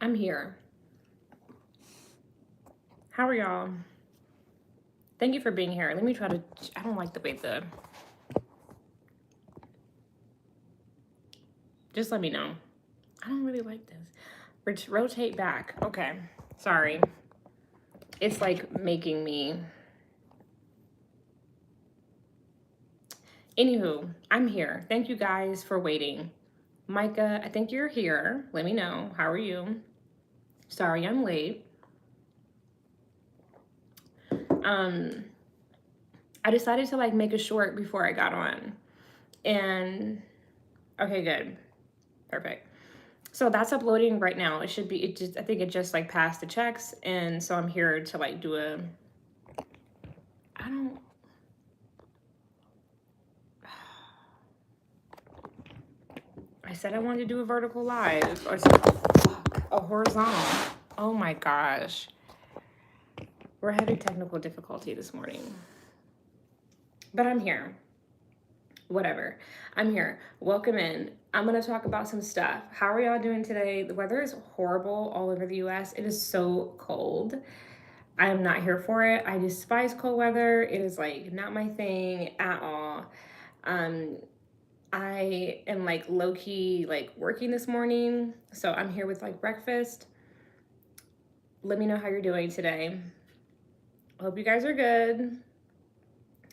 I'm here. How are y'all? Thank you for being here. Let me try to. I don't like the way the. Just let me know. I don't really like this. Rotate back. Okay. Sorry. It's like making me. Anywho, I'm here. Thank you guys for waiting. Micah, I think you're here. Let me know. How are you? Sorry I'm late. Um, I decided to like make a short before I got on. And okay, good. Perfect. So that's uploading right now. It should be, it just, I think it just like passed the checks. And so I'm here to like do a, I don't, I said I wanted to do a vertical live or a horizontal. Oh my gosh. We're having technical difficulty this morning. But I'm here. Whatever. I'm here. Welcome in. I'm going to talk about some stuff. How are y'all doing today? The weather is horrible all over the US. It is so cold. I am not here for it. I despise cold weather. It is like not my thing at all. Um, I am like low key like working this morning. So I'm here with like breakfast. Let me know how you're doing today. I hope you guys are good.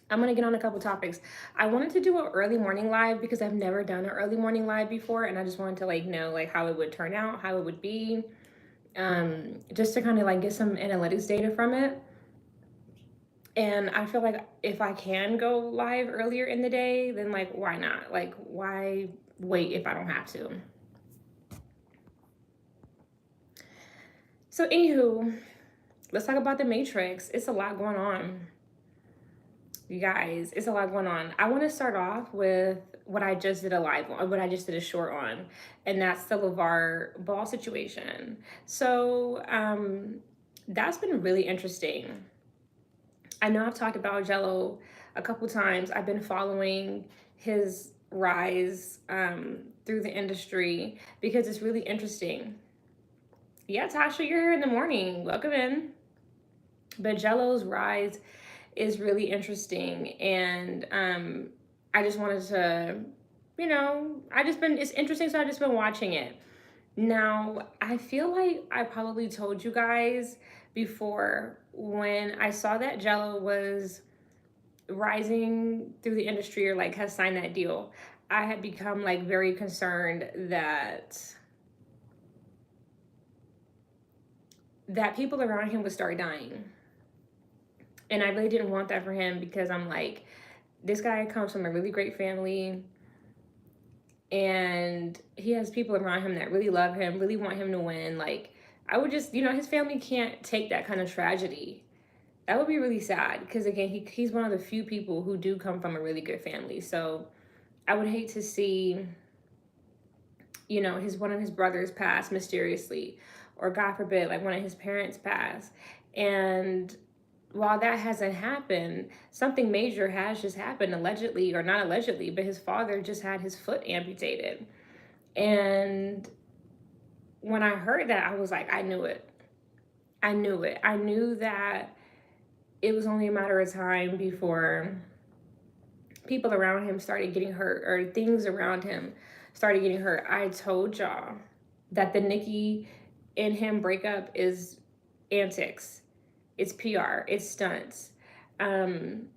I'm gonna get on a couple topics. I wanted to do an early morning live because I've never done an early morning live before, and I just wanted to like know like how it would turn out, how it would be, just to kind of like get some analytics data from it. And I feel like if I can go live earlier in the day, then like why not? Like why wait if I don't have to? So anywho, let's talk about the Matrix. It's a lot going on. You guys, it's a lot going on. I want to start off with what I just did a live on, what I just did a short on, and that's the Lavar ball situation. So that's been really interesting. I know I've talked about Jello a couple times. I've been following his rise through the industry because it's really interesting. Yeah, Tasha, you're here in the morning. Welcome in. But Jello's rise is really interesting, and I just wanted to, it's interesting, so I've just been watching it. Now, I feel like I probably told you guys before when I saw that Jello was rising through the industry or like has signed that deal, I had become like very concerned that people around him would start dying. And I really didn't want that for him because I'm like, this guy comes from a really great family and he has people around him that really love him, really want him to win. Like, I would just, his family can't take that kind of tragedy. That would be really sad because, again, he's one of the few people who do come from a really good family. So I would hate to see, one of his brothers pass mysteriously, or God forbid, like one of his parents pass. And while that hasn't happened, something major has just happened, allegedly, or not allegedly, but his father just had his foot amputated. And when I heard that, I was like, I knew it. I knew it. I knew that it was only a matter of time before people around him started getting hurt, or things around him started getting hurt. I told y'all that the Nicki and him breakup is antics. It's PR. It's stunts. Him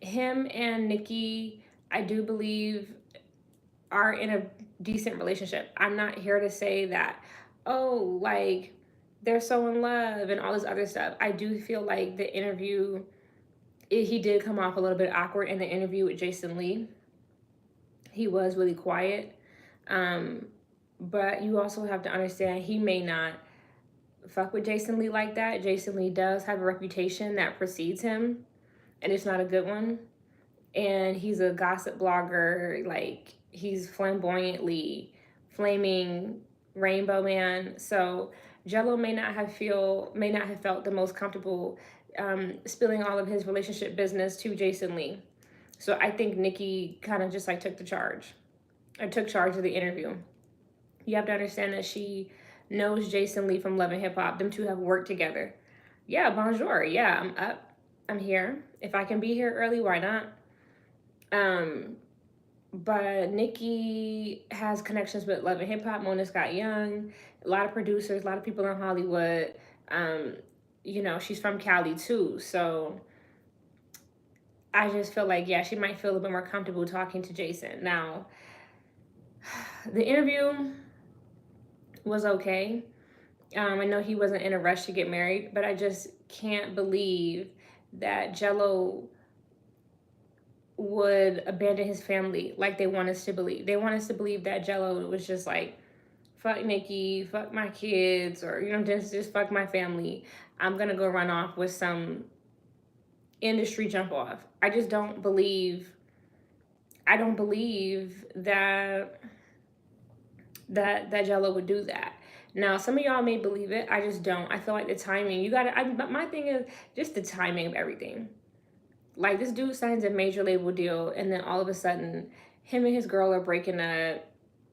and Nicki, I do believe, are in a decent relationship. I'm not here to say that, oh, like, they're so in love and all this other stuff. I do feel like the interview, he did come off a little bit awkward in the interview with Jason Lee. He was really quiet. But you also have to understand he may not fuck with Jason Lee like that. Jason Lee does have a reputation that precedes him, and it's not a good one. And he's a gossip blogger. Like, he's flamboyantly flaming rainbow man. So Jello may not have felt the most comfortable spilling all of his relationship business to Jason Lee. So I think Nicki kind of just like took charge of the interview. You have to understand that she knows Jason Lee from Love and Hip Hop. Them two have worked together. Yeah, bonjour. Yeah, I'm up. I'm here. If I can be here early, why not? But Nikki has connections with Love and Hip Hop, Mona Scott Young, a lot of producers, a lot of people in Hollywood. Um, she's from Cali too. So I just feel like, yeah, she might feel a little bit more comfortable talking to Jason. Now, the interview was okay. I know he wasn't in a rush to get married, but I just can't believe that Jello would abandon his family like they want us to believe. They want us to believe that Jello was just like, fuck Nikki, fuck my kids, or just fuck my family. I'm gonna go run off with some industry jump off. I just don't believe. I don't believe that Jello would do that. Now, some of y'all may believe it. I just don't. I feel like the timing. You gotta. But my thing is just the timing of everything. Like, this dude signs a major label deal, and then all of a sudden, him and his girl are breaking up.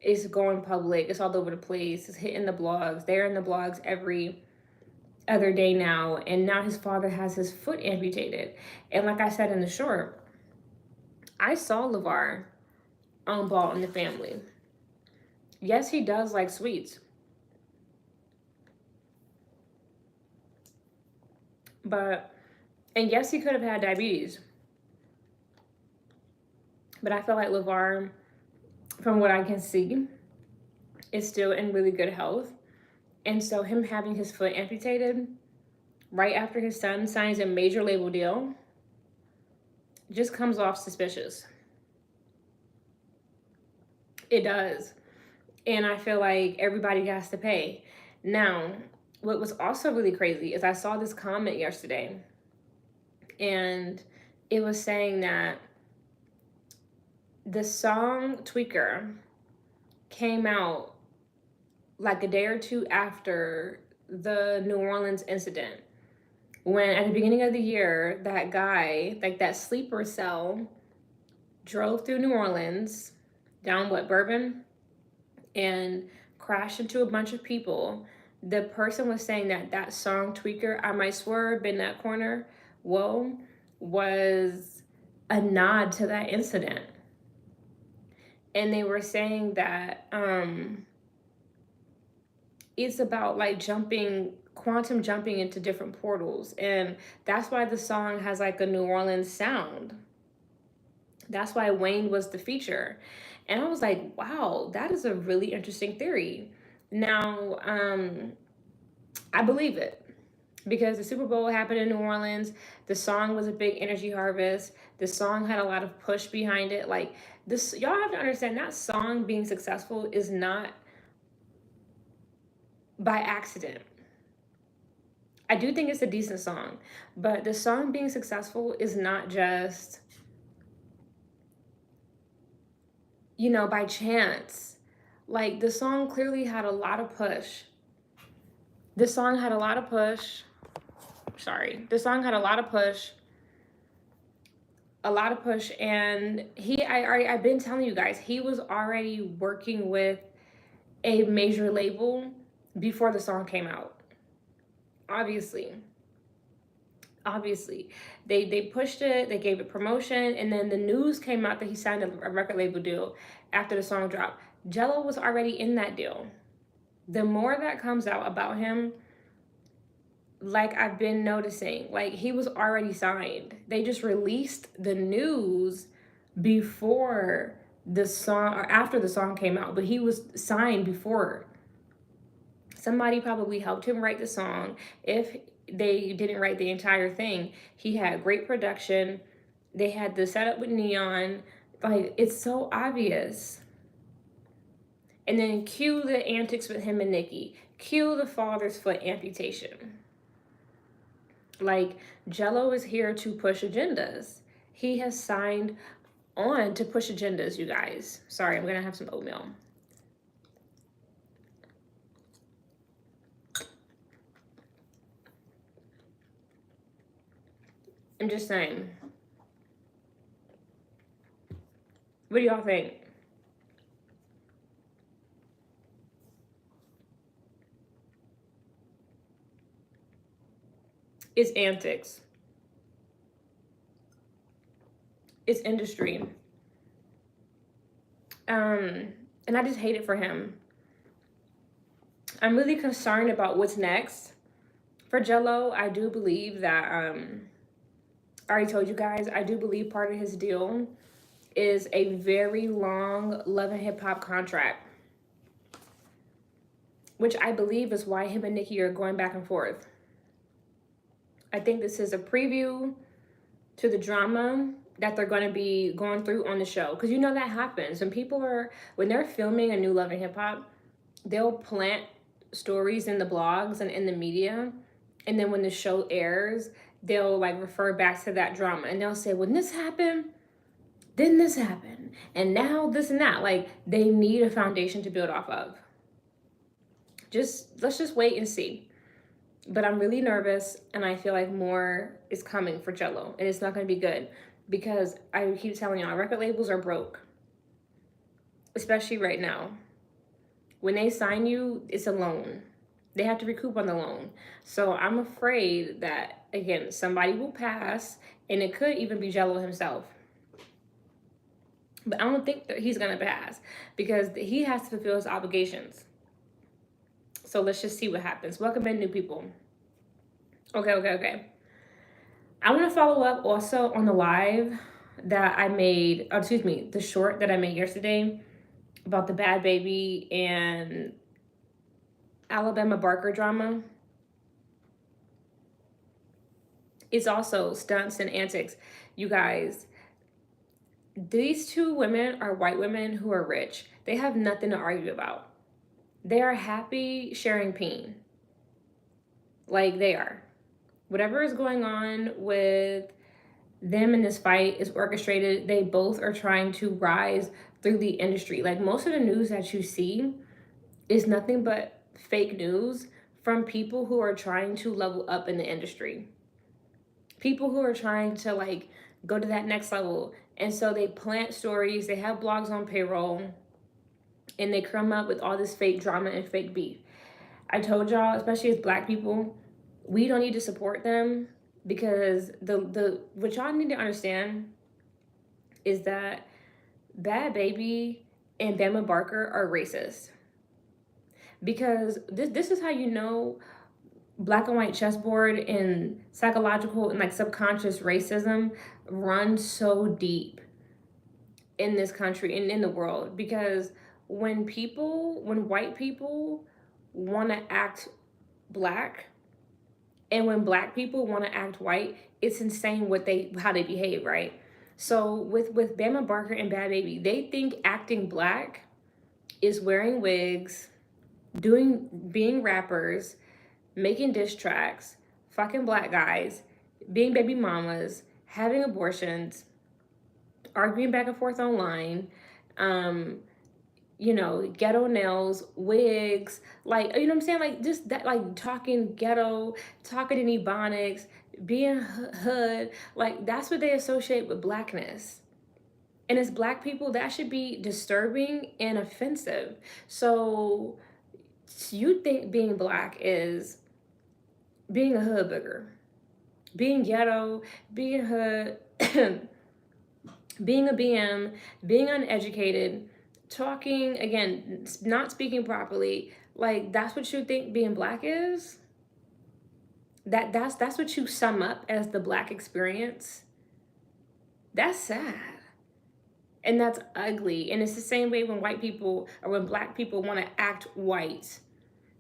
It's going public. It's all over the place. It's hitting the blogs. They're in the blogs every other day now. And now his father has his foot amputated. And like I said in the short, I saw Lavar on Ball in the Family. Yes, he does like sweets. And yes, he could have had diabetes. But I feel like Lavar, from what I can see, is still in really good health. And so him having his foot amputated right after his son signs a major label deal just comes off suspicious. It does. And I feel like everybody has to pay. Now, what was also really crazy is I saw this comment yesterday, and it was saying that the song Tweaker came out like a day or two after the New Orleans incident, when at the beginning of the year, that guy, like that sleeper cell, drove through New Orleans down Bourbon, and crashed into a bunch of people. The person was saying that song Tweaker, I Might Swerve in That Corner, whoa, was a nod to that incident. And they were saying that it's about like quantum jumping into different portals. And that's why the song has like a New Orleans sound. That's why Wayne was the feature. And I was like, wow, that is a really interesting theory. Now, I believe it, because the Super Bowl happened in New Orleans. The song was a big energy harvest. The song had a lot of push behind it. Like, this, y'all have to understand, that song being successful is not by accident. I do think it's a decent song, but the song being successful is not just, by chance. Like, the song clearly had a lot of push. The song had a lot of push. And I've been telling you guys, he was already working with a major label before the song came out. Obviously, they pushed it, they gave it promotion, and then the news came out that he signed a record label deal after the song dropped. Jello was already in that deal. The more that comes out about him, like I've been noticing, like he was already signed. They just released the news before the song or after the song came out, but he was signed before. Somebody probably helped him write the song. If they didn't write the entire thing, he had great production. They had the setup with neon. Like, it's so obvious. And then cue the antics with him and Nikki. Cue the father's foot amputation. Like, Jello is here to push agendas. He has signed on to push agendas, you guys. Sorry, I'm gonna have some oatmeal. I'm just saying. What do y'all think? It's antics. It's industry. And I just hate it for him. I'm really concerned about what's next for Jello. I do believe that I already told you guys, I do believe part of his deal is a very long Love and Hip Hop contract, which I believe is why him and Nicki are going back and forth. I think this is a preview to the drama that they're going to be going through on the show. Because you know that happens. When they're filming a new Love and Hip Hop, they'll plant stories in the blogs and in the media. And then when the show airs, they'll like refer back to that drama. And they'll say, when this happened, then this happened. And now this and that. Like, they need a foundation to build off of. Let's just wait and see. But I'm really nervous, and I feel like more is coming for Jello, and it's not going to be good, because I keep telling y'all, record labels are broke, especially right now. When they sign you, it's a loan. They have to recoup on the loan. So I'm afraid that, again, somebody will pass, and it could even be Jello himself. But I don't think that he's going to pass, because he has to fulfill his obligations. So let's just see what happens. Welcome in, new people. Okay. I want to follow up also on the live that I made, the short that I made yesterday about the Bad Baby and Alabama Barker drama. It's also stunts and antics. You guys, these two women are white women who are rich. They have nothing to argue about. They are happy sharing pain. Like, they are. Whatever is going on with them in this fight is orchestrated. They both are trying to rise through the industry. Like, most of the news that you see is nothing but fake news from people who are trying to level up in the industry. People who are trying to like go to that next level. And so they plant stories, they have blogs on payroll, and they come up with all this fake drama and fake beef. I told y'all, especially as Black people, we don't need to support them, because what y'all need to understand is that Bad Baby and Bama Barker are racist. Because this is how you know black and white chessboard and psychological and like subconscious racism run so deep in this country and in the world. Because when white people want to act Black, and when Black people want to act white, it's insane how they behave, right? So with Bama Barker and Bad Baby, they think acting Black is wearing wigs, being rappers, making diss tracks, fucking Black guys, being baby mamas, having abortions, arguing back and forth online, ghetto nails, wigs, like, you know what I'm saying? Like, just that, like, talking ghetto, talking in Ebonics, being hood, like, that's what they associate with Blackness. And as Black people, that should be disturbing and offensive. So you think being Black is being a hood booger, being ghetto, being hood, being a BM, being uneducated, talking, again, not speaking properly. Like, that's what you think being Black is? That's what you sum up as the Black experience? That's sad. And that's ugly. And it's the same way when white people or when Black people want to act white.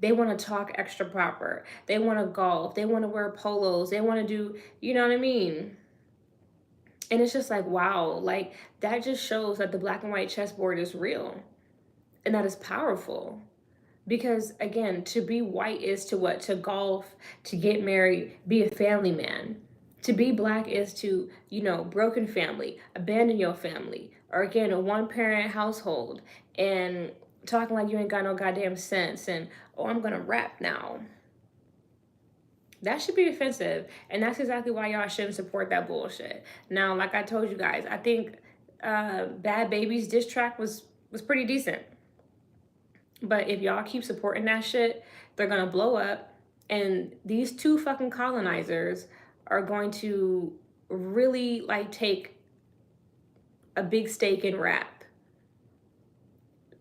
They want to talk extra proper. They want to golf. They want to wear polos. They want to do, you know what I mean? And it's just like, wow, like, that just shows that the black and white chessboard is real. And that is powerful. Because, again, to be white is to what? To golf, to get married, be a family man. To be Black is to, broken family, abandon your family. Or, again, a one-parent household. And talking like you ain't got no goddamn sense. And, oh, I'm going to rap now. That should be offensive. And that's exactly why y'all shouldn't support that bullshit. Now, like I told you guys, I think Bad Baby's diss track was pretty decent. But if y'all keep supporting that shit, they're going to blow up. And these two fucking colonizers are going to really like take a big stake in rap.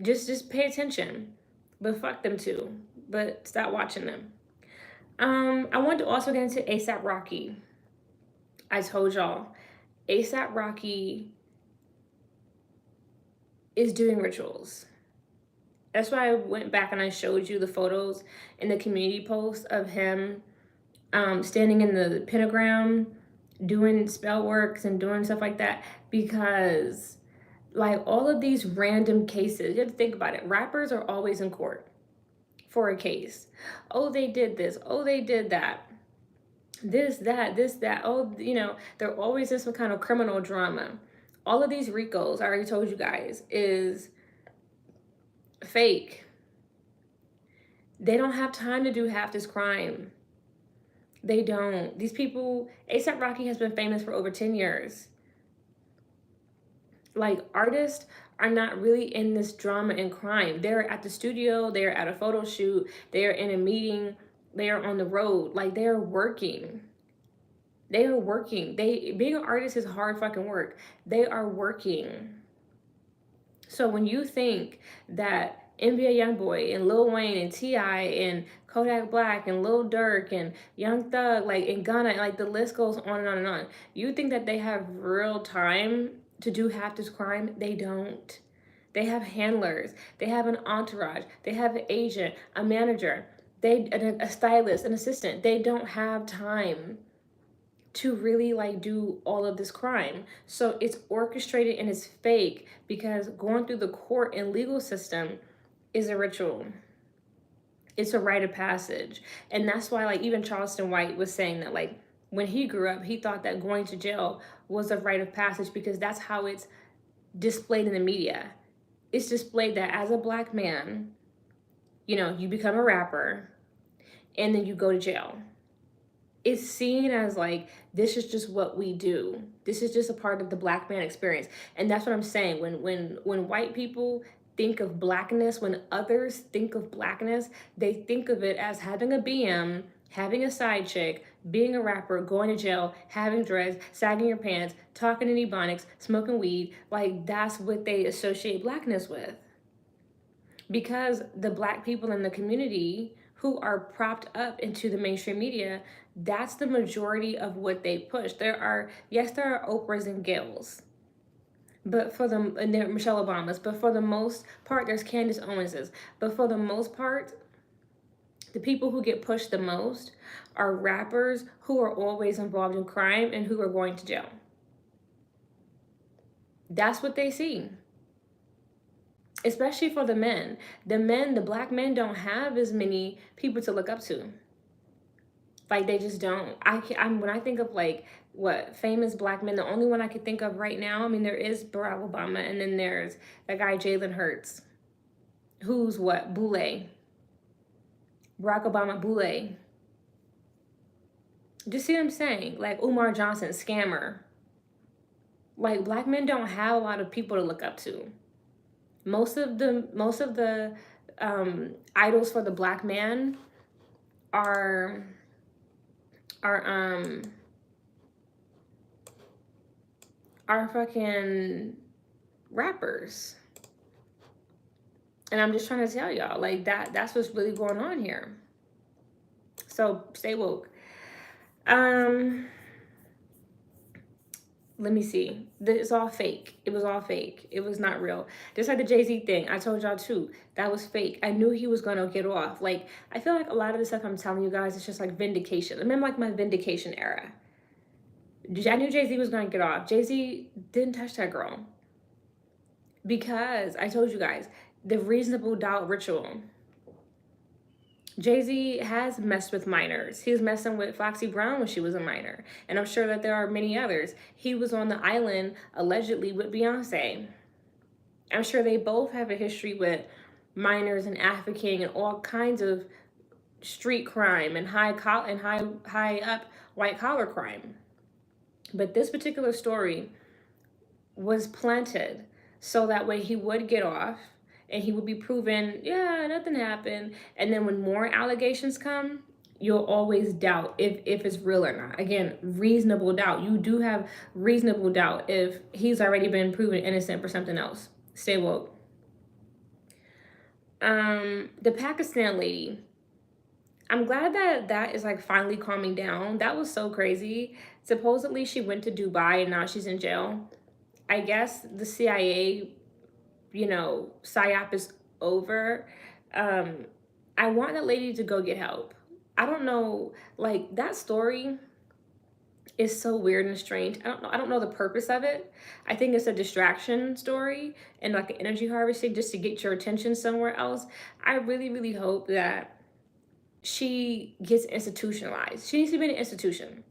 Just pay attention. But fuck them too. But stop watching them. I wanted to also get into ASAP Rocky. I told y'all, ASAP Rocky is doing rituals. That's why I went back and I showed you the photos in the community post of him standing in the pentagram, doing spell works and doing stuff like that. Because, like, all of these random cases, you have to think about it. Rappers are always in court for a case. Oh, they did this. Oh, they did that. This, that. Oh, you know, they're always in some kind of criminal drama. All of these RICOs, I already told you guys, is fake. They don't have time to do half this crime. They don't. These people, ASAP Rocky has been famous for over 10 years. Like, artists are not really in this drama and crime. They're at the studio, they're at a photo shoot, they're in a meeting, they are on the road. Like, they're working. They are working. Being an artist is hard fucking work. They are working. So when you think that NBA YoungBoy and Lil Wayne and T.I. and Kodak Black and Lil Durk and Young Thug, like, in Ghana, like, the list goes on and on and on. You think that they have real time to do half this crime? They don't. They have handlers. They have an entourage. They have an agent, a manager, a stylist, an assistant. They don't have time to really like do all of this crime. So it's orchestrated and it's fake because going through the court and legal system is a ritual. It's a rite of passage. And that's why, like, even Charleston White was saying that, like, when he grew up, he thought that going to jail was a rite of passage because that's how it's displayed in the media. It's displayed that as a black man, you know, you become a rapper and then you go to jail. It's seen as like, this is just what we do. This is just a part of the black man experience. And that's what I'm saying. When white people think of blackness, when others think of blackness, they think of it as having a BM, having a side chick, being a rapper, going to jail, having dreads, sagging your pants, talking in ebonics, smoking weed. Like, that's what they associate blackness with. Because the black people in the community who are propped up into the mainstream media, that's the majority of what they push. There are Oprahs and Gails, but for the, and there are Michelle Obamas, but for the most part, there's Candace Owenses. But for the most part, the people who get pushed the most are rappers who are always involved in crime and who are going to jail. That's what they see. Especially for the men. The black men don't have as many people to look up to. Like, they just don't. When I think of, like, what famous black men, the only one I could think of right now, I mean, there is Barack Obama, and then there's that guy Jalen Hurts, who's what, Boule. Barack Obama, Boule. Just see what I'm saying? Like Umar Johnson, scammer. Like, black men don't have a lot of people to look up to. Most of the idols for the black man are fucking rappers. And I'm just trying to tell y'all, like, that's what's really going on here. So stay woke. Let me see. It's all fake. It was all fake. It was not real. Just like the Jay-Z thing. I told y'all too. That was fake. I knew he was going to get off. Like, I feel like a lot of the stuff I'm telling you guys is just like vindication. I remember, like, my vindication era. I knew Jay-Z was going to get off. Jay-Z didn't touch that girl. Because I told you guys, the reasonable doubt ritual. Jay-Z has messed with minors. He was messing with Foxy Brown when she was a minor. And I'm sure that there are many others. He was on the island, allegedly, with Beyonce. I'm sure they both have a history with minors and African and all kinds of street crime and high up white collar crime. But this particular story was planted so that way he would get off and he would be proven, yeah, nothing happened. And then when more allegations come, you'll always doubt if it's real or not. Again, reasonable doubt. You do have reasonable doubt if he's already been proven innocent for something else. Stay woke. The Pakistan lady, I'm glad that that is like finally calming down. That was so crazy. Supposedly she went to Dubai and now she's in jail. I guess the CIA, psyop is over. Um, I want that lady to go get help. I don't know, like that story is so weird and strange. I don't know the purpose of it. I think it's a distraction story and like an energy harvesting just to get your attention somewhere else. I really, really hope that she gets institutionalized. She needs to be in an institution.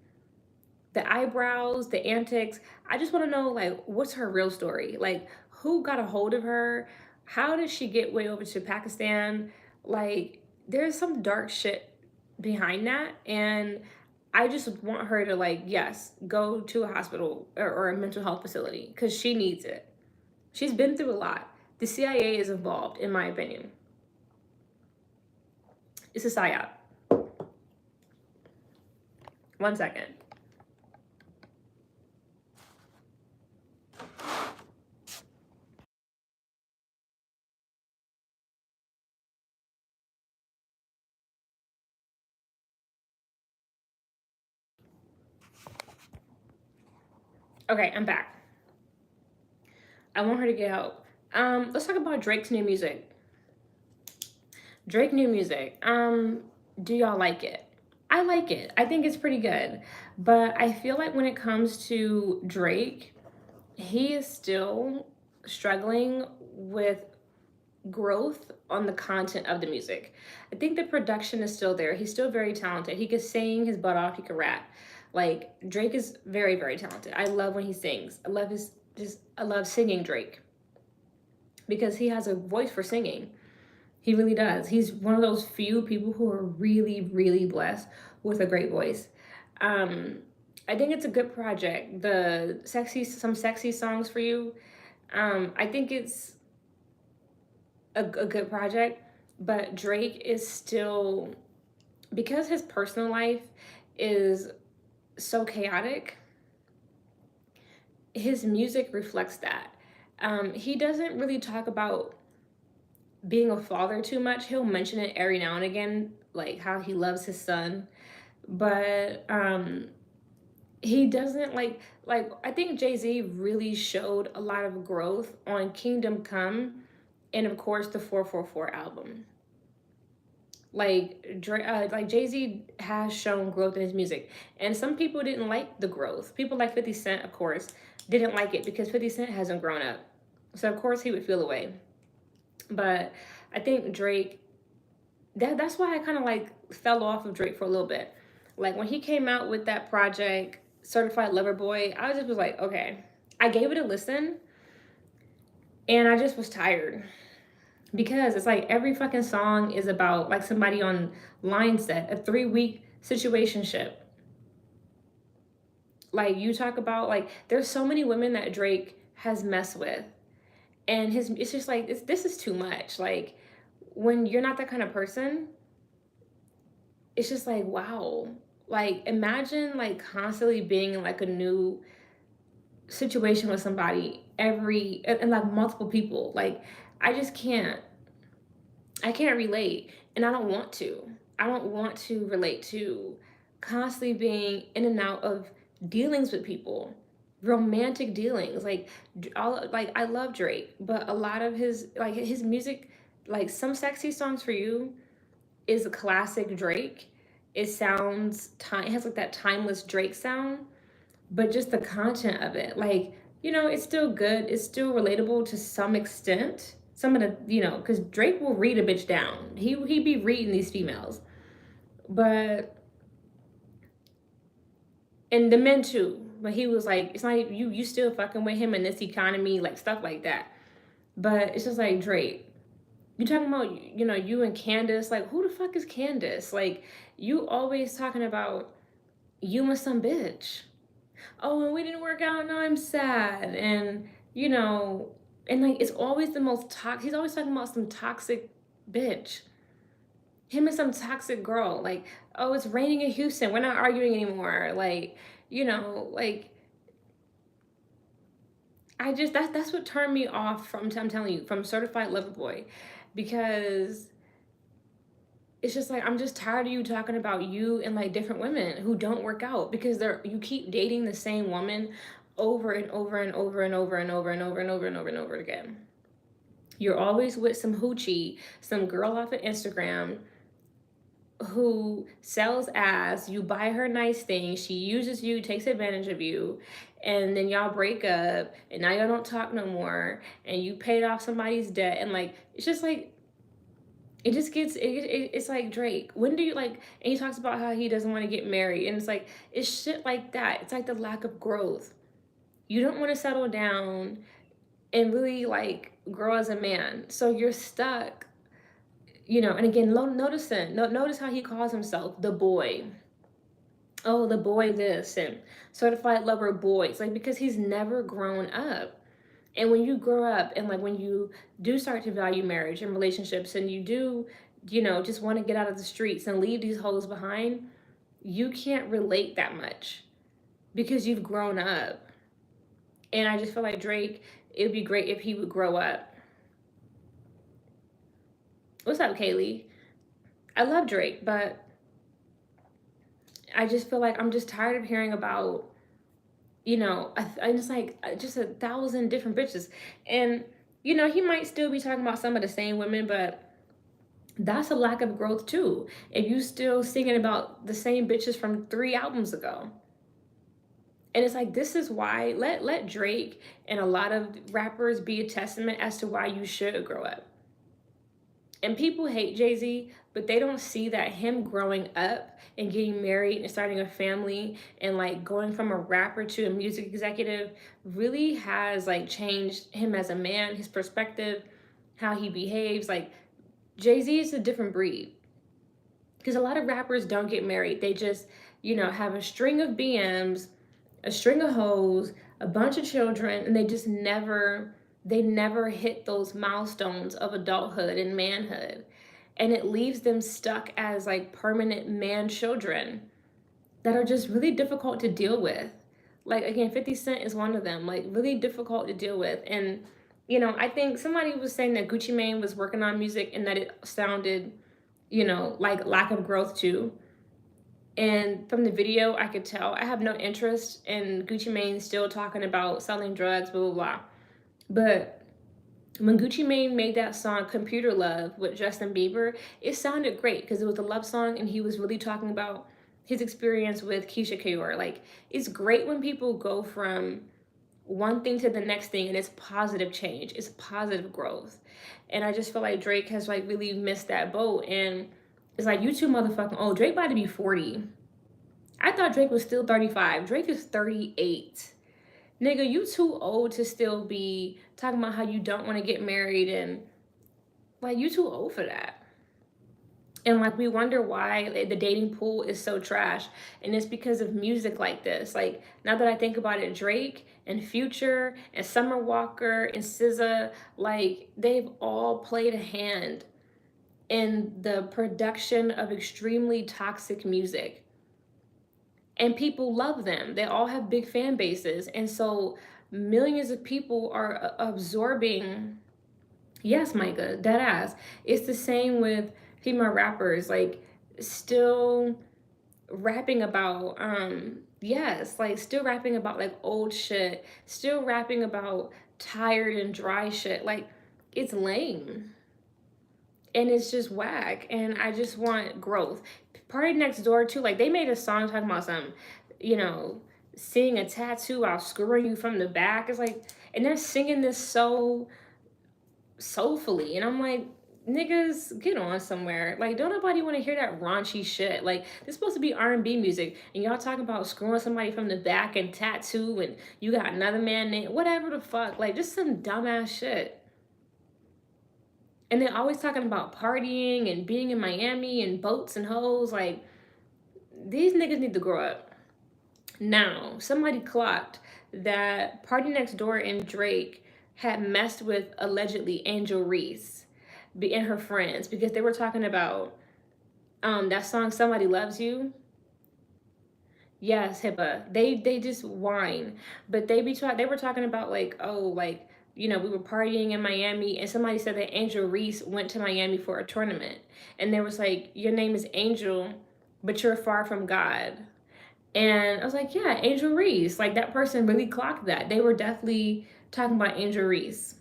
The eyebrows, the antics. I just want to know like what's her real story? Like who got a hold of her? How did she get way over to Pakistan? Like there's some dark shit behind that, and I just want her to like yes, go to a hospital or a mental health facility cuz she needs it. She's been through a lot. The CIA is involved in my opinion. It's a psyop. 1 second. Okay, I'm back. I want her to get help. Let's talk about Drake's new music. Drake new music. Do y'all like it? I like it. I think it's pretty good. But I feel like when it comes to Drake, he is still struggling with growth on the content of the music. I think the production is still there. He's still very talented. He could sing his butt off, he could rap. Like Drake is very, very talented. I love when he sings. I love his just I love singing Drake because he has a voice for singing. He really does. He's one of those few people who are really, really blessed with a great voice. Um, I think it's a good project. Some sexy songs for you. I think it's a good project, but Drake is still, because his personal life is so chaotic, his music reflects that. He doesn't really talk about being a father too much. He'll mention it every now and again, like how he loves his son, but he doesn't like I think Jay-Z really showed a lot of growth on Kingdom Come and of course the 444 album. Like Jay-Z has shown growth in his music, and some people didn't like the growth. People like 50 Cent, of course, didn't like it because 50 Cent hasn't grown up, so of course he would feel away. But I think Drake, that's why I kind of like fell off of Drake for a little bit. Like when he came out with that project, Certified Lover Boy, I just was like, okay. I gave it a listen and I just was tired because it's like every fucking song is about like somebody on line set, a 3-week situationship. Like you talk about like there's so many women that Drake has messed with, and his it's just like this is too much. Like when you're not that kind of person, it's just like wow. Like imagine like constantly being in like a new situation with somebody and like multiple people. Like I just can't. I can't relate, and I don't want to. I don't want to relate to constantly being in and out of dealings with people, romantic dealings. Like I love Drake, but a lot of his music, like some sexy songs for you, is a classic Drake. It sounds time. It has like that timeless Drake sound, but just the content of it, like it's still good. It's still relatable to some extent. Some of the because Drake will read a bitch down. He be reading these females, but and the men too. But he was like, it's not even, you still fucking with him in this economy, like stuff like that. But it's just like Drake. You talking about you and Candace? Like who the fuck is Candace? Like you always talking about you and some bitch. Oh, and we didn't work out, now I'm sad. And, and like, it's always the most toxic. He's always talking about some toxic bitch. him and some toxic girl. Like, oh, it's raining in Houston. We're not arguing anymore. Like, like I just that's what turned me off from I'm telling you from Certified Lover Boy, because it's just like I'm just tired of you talking about you and like different women who don't work out because you keep dating the same woman over and over and over and over and over and over and over and over and over again. You're always with some hoochie, some girl off of Instagram who sells ass. You buy her nice things, she uses you, takes advantage of you, and then y'all break up, and now y'all don't talk no more, and you paid off somebody's debt, and like it's just like it just gets it's like Drake. When do you like? And he talks about how he doesn't want to get married, and it's like it's shit like that. It's like the lack of growth. You don't want to settle down and really like grow as a man, so you're stuck. And again, notice how he calls himself the boy. Oh, the boy this and certified lover boy. It's like because he's never grown up. And when you grow up and like when you do start to value marriage and relationships and you do, just want to get out of the streets and leave these hoes behind, you can't relate that much because you've grown up. And I just feel like Drake, it would be great if he would grow up. What's up, Kaylee? I love Drake, but I just feel like I'm just tired of hearing about, I just like just 1,000 different bitches. And, he might still be talking about some of the same women, but that's a lack of growth too. If you still singing about the same bitches from 3 albums ago. And it's like this is why let Drake and a lot of rappers be a testament as to why you should grow up. And people hate Jay-Z, but they don't see that him growing up and getting married and starting a family and like going from a rapper to a music executive really has like changed him as a man, his perspective, how he behaves. Like Jay-Z is a different breed. Because a lot of rappers don't get married. They just, have a string of BMs, a string of hoes, a bunch of children, and they never hit those milestones of adulthood and manhood. And it leaves them stuck as like permanent man children that are just really difficult to deal with. Like again, 50 Cent is one of them, like really difficult to deal with. And I think somebody was saying that Gucci Mane was working on music and that it sounded, like lack of growth too. And from the video, I could tell I have no interest in Gucci Mane still talking about selling drugs, blah, blah, blah. But when Gucci Mane made that song Computer Love with Justin Bieber, it sounded great because it was a love song and he was really talking about his experience with Keisha Kaur. Like, it's great when people go from one thing to the next thing and it's positive change, it's positive growth. And I just feel like Drake has like really missed that boat. And it's like, you two motherfucking old. Drake about to be 40. I thought Drake was still 35. Drake is 38. Nigga, you too old to still be talking about how you don't want to get married and like you too old for that. And like we wonder why the dating pool is so trash. And it's because of music like this. Like now that I think about it, Drake and Future and Summer Walker and SZA, like they've all played a hand in the production of extremely toxic music. And people love them. They all have big fan bases. And so millions of people are absorbing. Yes, Micah, dead ass. It's the same with female rappers, like still rapping about yes, like still rapping about like old shit, still rapping about tired and dry shit. Like it's lame. And it's just whack. And I just want growth. Party Next Door too, like they made a song talking about some, seeing a tattoo while screwing you from the back. It's like, and they're singing this so soulfully, and I'm like, niggas, get on somewhere. Like, don't nobody want to hear that raunchy shit. Like, this supposed to be R&B music, and y'all talking about screwing somebody from the back and tattoo, and you got another man named whatever the fuck. Like, just some dumbass shit. And they're always talking about partying and being in Miami and boats and hoes. Like, these niggas need to grow up. Now, somebody clocked that Party Next Door and Drake had messed with allegedly Angel Reese and her friends because they were talking about That song Somebody Loves You. Yes, HIPAA. They just whine, but they were talking about like, oh, like, we were partying in Miami, and somebody said that Angel Reese went to Miami for a tournament, and there was like, your name is Angel, but you're far from God. And I was like, yeah, Angel Reese. Like, that person really clocked that. They were definitely talking about Angel Reese.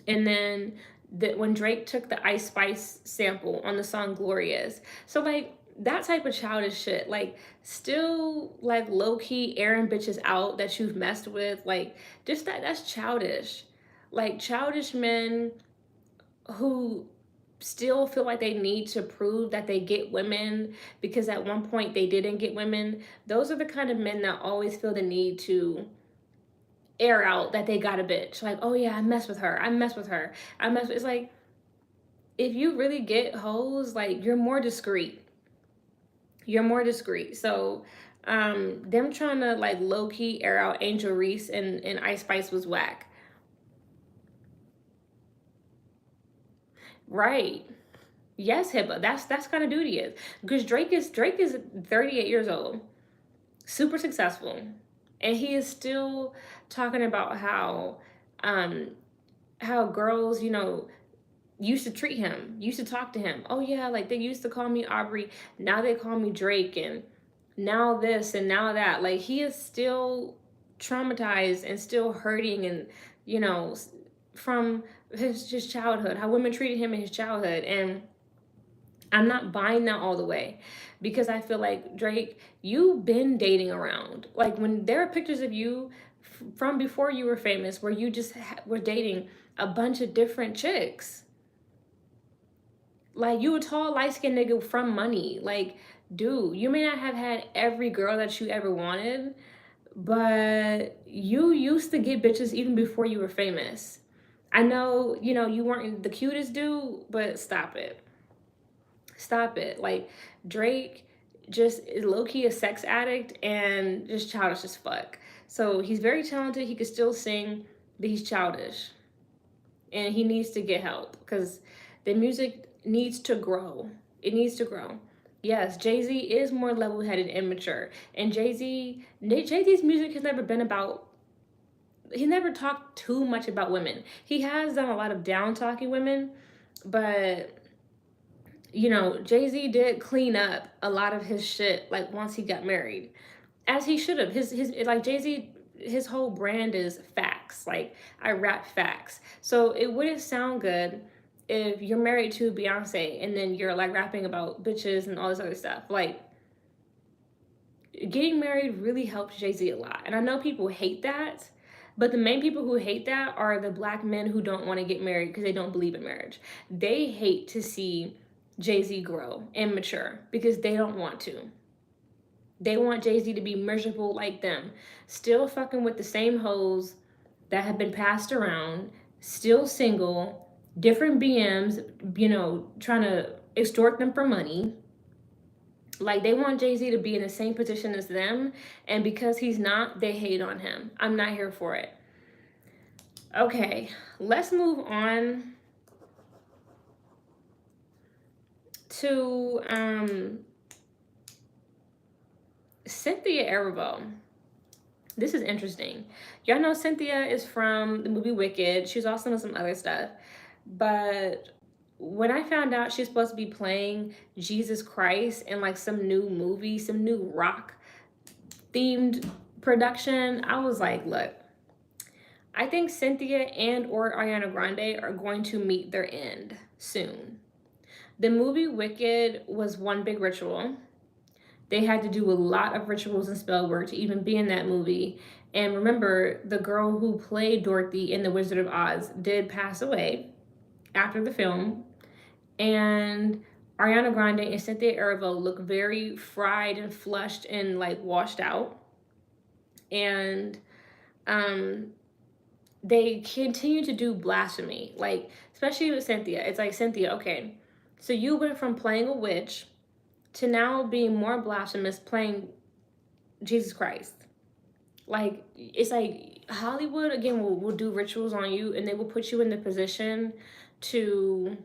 And then when Drake took the Ice Spice sample on the song Glorious. So like, that type of childish shit, like, still like low key airing bitches out that you've messed with, like, just that's childish. Like, childish men who still feel like they need to prove that they get women because at one point they didn't get women. Those are the kind of men that always feel the need to air out that they got a bitch. Like, oh yeah, I mess with her. I mess with her. I mess with. It's like, if you really get hoes, like, you're more discreet. You're more discreet. So, them trying to like low key air out Angel Reese and Ice Spice was whack. Right. Yes, HIPAA. That's kind of duty is because Drake is 38 years old, super successful, and he is still talking about um how girls, used to treat him, used to talk to him. Oh yeah, like, they used to call me Aubrey, now they call me Drake, and now this and now that. Like, he is still traumatized and still hurting, and you know from his childhood, how women treated him in his childhood. And I'm not buying that all the way, because I feel like, Drake, you've been dating around. Like, when there are pictures of you from before you were famous where you just were dating a bunch of different chicks. Like, you a tall, light-skinned nigga from money. Like, dude, you may not have had every girl that you ever wanted, but you used to get bitches even before you were famous. I know, you weren't the cutest dude, but stop it. Stop it. Like, Drake just is low-key a sex addict and just childish as fuck. So he's very talented. He could still sing, but he's childish. And he needs to get help because the music needs to grow. It needs to grow. Yes, Jay-Z is more level-headed and mature. And Jay-Z's music has never been about, he never talked too much about women. He has done a lot of down-talking women, but Jay-Z did clean up a lot of his shit, like, once he got married, as he should have. His like, Jay-Z, his whole brand is facts. Like, I rap facts. So it wouldn't sound good if you're married to Beyonce and then you're like rapping about bitches and all this other stuff. Like, getting married really helped Jay-Z a lot. And I know people hate that, but the main people who hate that are the black men who don't want to get married because they don't believe in marriage. They hate to see Jay-Z grow and mature because they don't want to. They want Jay-Z to be miserable like them, still fucking with the same hoes that have been passed around, still single, different BMs, trying to extort them for money. Like, they want Jay-Z to be in the same position as them, and because he's not, they hate on him. I'm not here for it. Okay, let's move on to Cynthia Erivo. This is interesting. Y'all know Cynthia is from the movie Wicked. She's also in some other stuff. But when I found out she's supposed to be playing Jesus Christ in like some new movie, some new rock themed production, I was like, look, I think Cynthia and or Ariana Grande are going to meet their end soon. The movie Wicked was one big ritual. They had to do a lot of rituals and spell work to even be in that movie. And remember, the girl who played Dorothy in The Wizard of Oz did pass away after the film. And Ariana Grande and Cynthia Erivo look very fried and flushed and like washed out. And they continue to do blasphemy, like, especially with Cynthia. It's like, Cynthia, okay, so you went from playing a witch to now being more blasphemous, playing Jesus Christ. Like, it's like Hollywood, again, will do rituals on you, and they will put you in the position to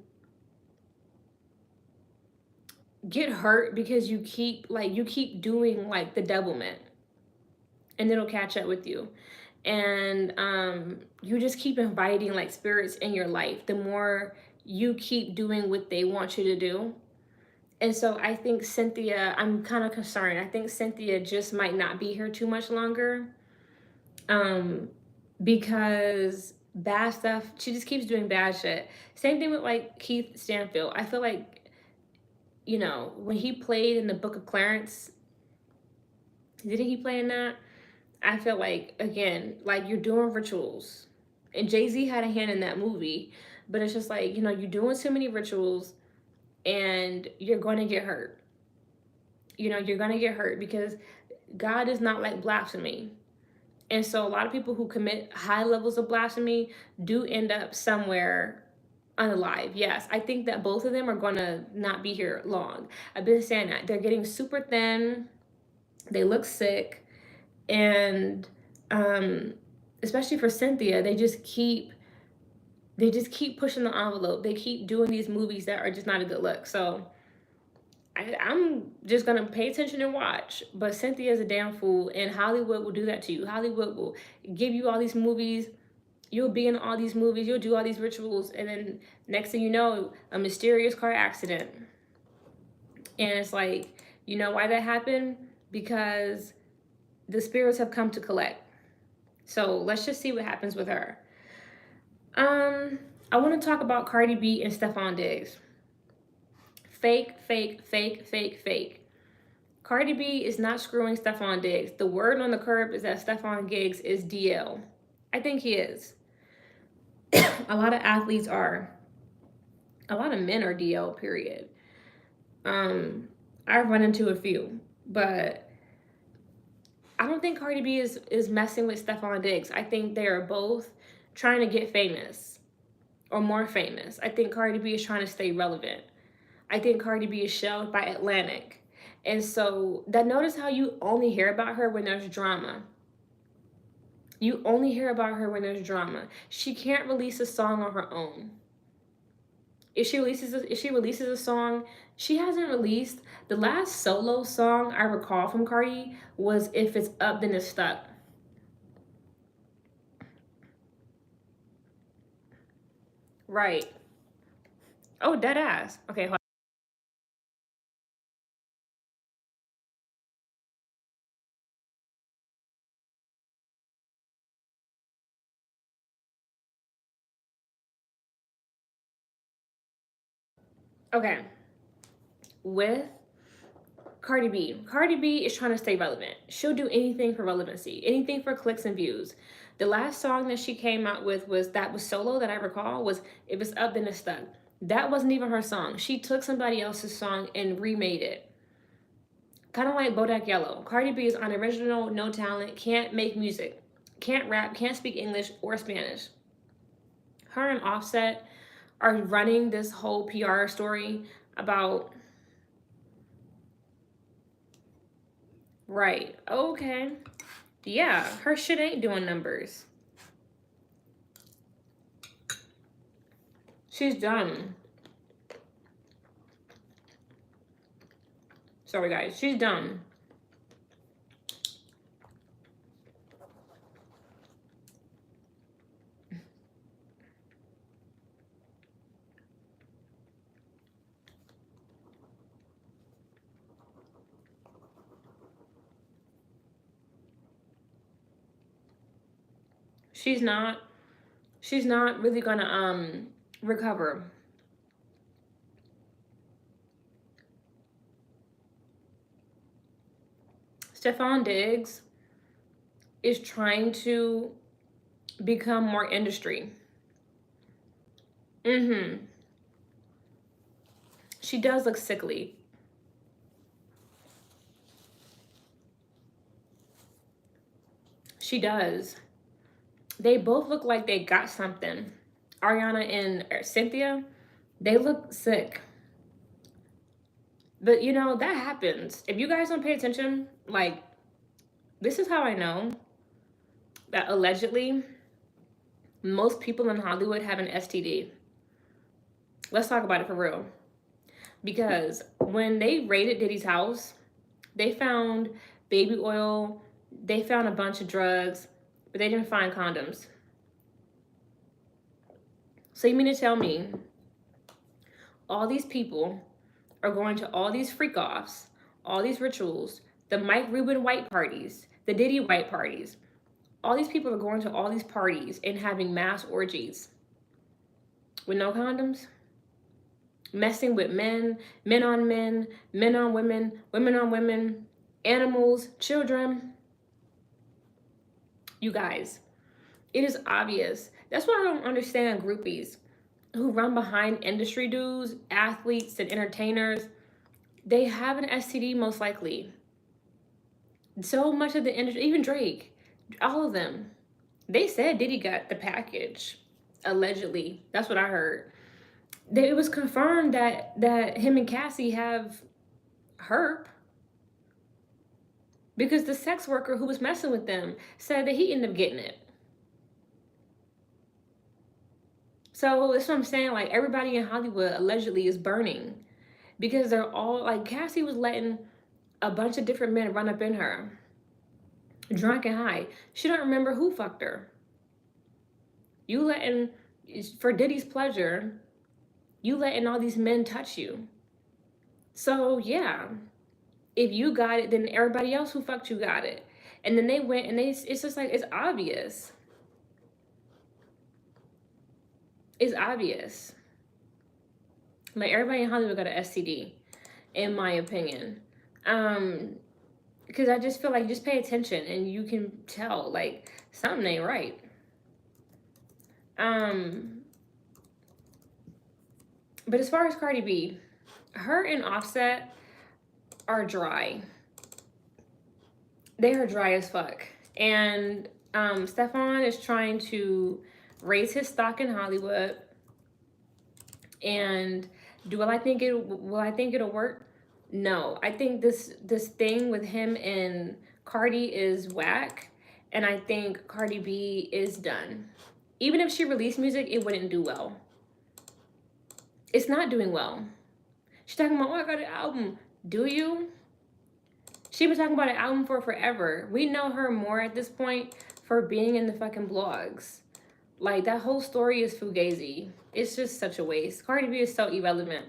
get hurt because you keep doing like the devilment, and it'll catch up with you. And you just keep inviting like spirits in your life the more you keep doing what they want you to do. And so I think Cynthia, I'm kind of concerned. I think Cynthia just might not be here too much longer. Um, because bad stuff, she just keeps doing bad shit. Same thing with like Keith Stanfield. I feel like, when he played in the Book of Clarence, didn't he play in that? I feel like, again, like you're doing rituals. And Jay-Z had a hand in that movie, but it's just like, you're doing too many rituals and you're going to get hurt. You're going to get hurt because God is not like blasphemy. And so a lot of people who commit high levels of blasphemy do end up somewhere unalive. Yes, I think that both of them are going to not be here long. I've been saying that. They're getting super thin. They look sick. And especially for Cynthia, they just keep pushing the envelope. They keep doing these movies that are just not a good look. So I'm just gonna pay attention and watch. But Cynthia's a damn fool, and Hollywood will do that to you. Hollywood will give you all these movies. You'll be in all these movies. You'll do all these rituals, and then next thing you know, a mysterious car accident. And it's like, you know why that happened? Because the spirits have come to collect. So let's just see what happens with her. I want to talk about Cardi B and Stephon Diggs. Fake, fake, fake, fake, fake. Cardi B is not screwing Stephon Diggs. The word on the curb is that Stephon Diggs is DL. I think he is. A lot of athletes are. A lot of men are DL, period. I've run into a few, but I don't think Cardi B is messing with Stephon Diggs. I think they are both trying to get famous or more famous. I think Cardi B is trying to stay relevant. I think Cardi B is shelved by Atlantic. And so that notice how you only hear about her when there's drama. You only hear about her when there's drama. She can't release a song on her own. If she releases a song, she hasn't released, the last solo song I recall from Cardi was If It's Up Then It's Stuck. Right. Oh, dead ass. Okay, hold on. Okay. With Cardi B. Cardi B is trying to stay relevant. She'll do anything for relevancy, anything for clicks and views. The last song that she came out with was solo that I recall was If It's Up Then It's Stuck. That wasn't even her song. She took somebody else's song and remade it. Kind of like Bodak Yellow. Cardi B is unoriginal, no talent, can't make music, can't rap, can't speak English or Spanish. Her and Offset are running this whole PR story about. Right. Okay. Yeah, her shit ain't doing numbers. She's done. Sorry, guys. She's done. She's not. She's not really gonna recover. Stephon Diggs is trying to become more industry. Mm-hmm. She does look sickly. She does. They both look like they got something. Ariana and Cynthia, they look sick. But that happens. If you guys don't pay attention, like, this is how I know that allegedly most people in Hollywood have an STD. Let's talk about it for real. Because when they raided Diddy's house, they found baby oil, they found a bunch of drugs, but they didn't find condoms. So you mean to tell me all these people are going to all these freak offs, all these rituals, the Mike Rubin white parties, the Diddy white parties, all these people are going to all these parties and having mass orgies with no condoms? Messing with men, men on men, men on women, women on women, animals, children. You guys, it is obvious. That's why I don't understand groupies who run behind industry dudes, athletes, and entertainers. They have an STD most likely. So much of the industry, even Drake, all of them, they said Diddy got the package, allegedly. That's what I heard. It was confirmed that him and Cassie have herp, because the sex worker who was messing with them said that he ended up getting it. So that's what I'm saying. Like, everybody in Hollywood allegedly is burning because they're all like, Cassie was letting a bunch of different men run up in her, drunk and high. She don't remember who fucked her. You letting, for Diddy's pleasure, you letting all these men touch you. So yeah, if you got it, then everybody else who fucked you got it. And then they went and it's just like, it's obvious. It's obvious. Like, everybody in Hollywood got an STD, in my opinion. Because I just feel like, just pay attention and you can tell, like, something ain't right. But as far as Cardi B, her and Offset are dry. They are dry as fuck. And Stefan is trying to raise his stock in Hollywood. And will I think it'll work? No. I think this thing with him and Cardi is whack. And I think Cardi B is done. Even if she released music, it wouldn't do well. It's not doing well. She's talking about, oh, I got an album. Do you? She's been talking about an album for forever. We know her more at this point for being in the fucking blogs. Like, that whole story is fugazi. It's just such a waste. Cardi B is so irrelevant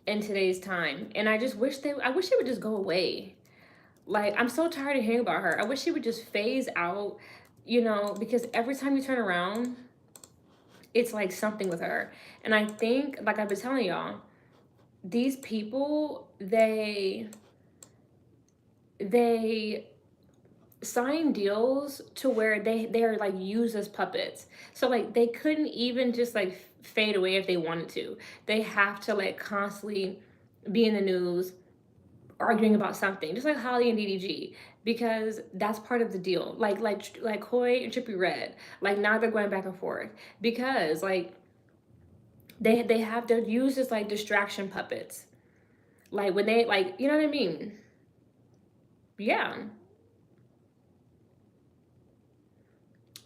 in today's time. And I wish they would just go away. Like, I'm so tired of hearing about her. I wish she would just phase out, you know, because every time you turn around, it's like something with her. And I think, like I've been telling y'all, these people, they sign deals to where they're like used as puppets. So like, they couldn't even just like fade away if they wanted to. They have to like constantly be in the news arguing about something, just like Holly and DDG, because that's part of the deal. Like Koi and Trippie Redd, like, now they're going back and forth because like they're used as like distraction puppets. Like, when they, like, you know what I mean? Yeah.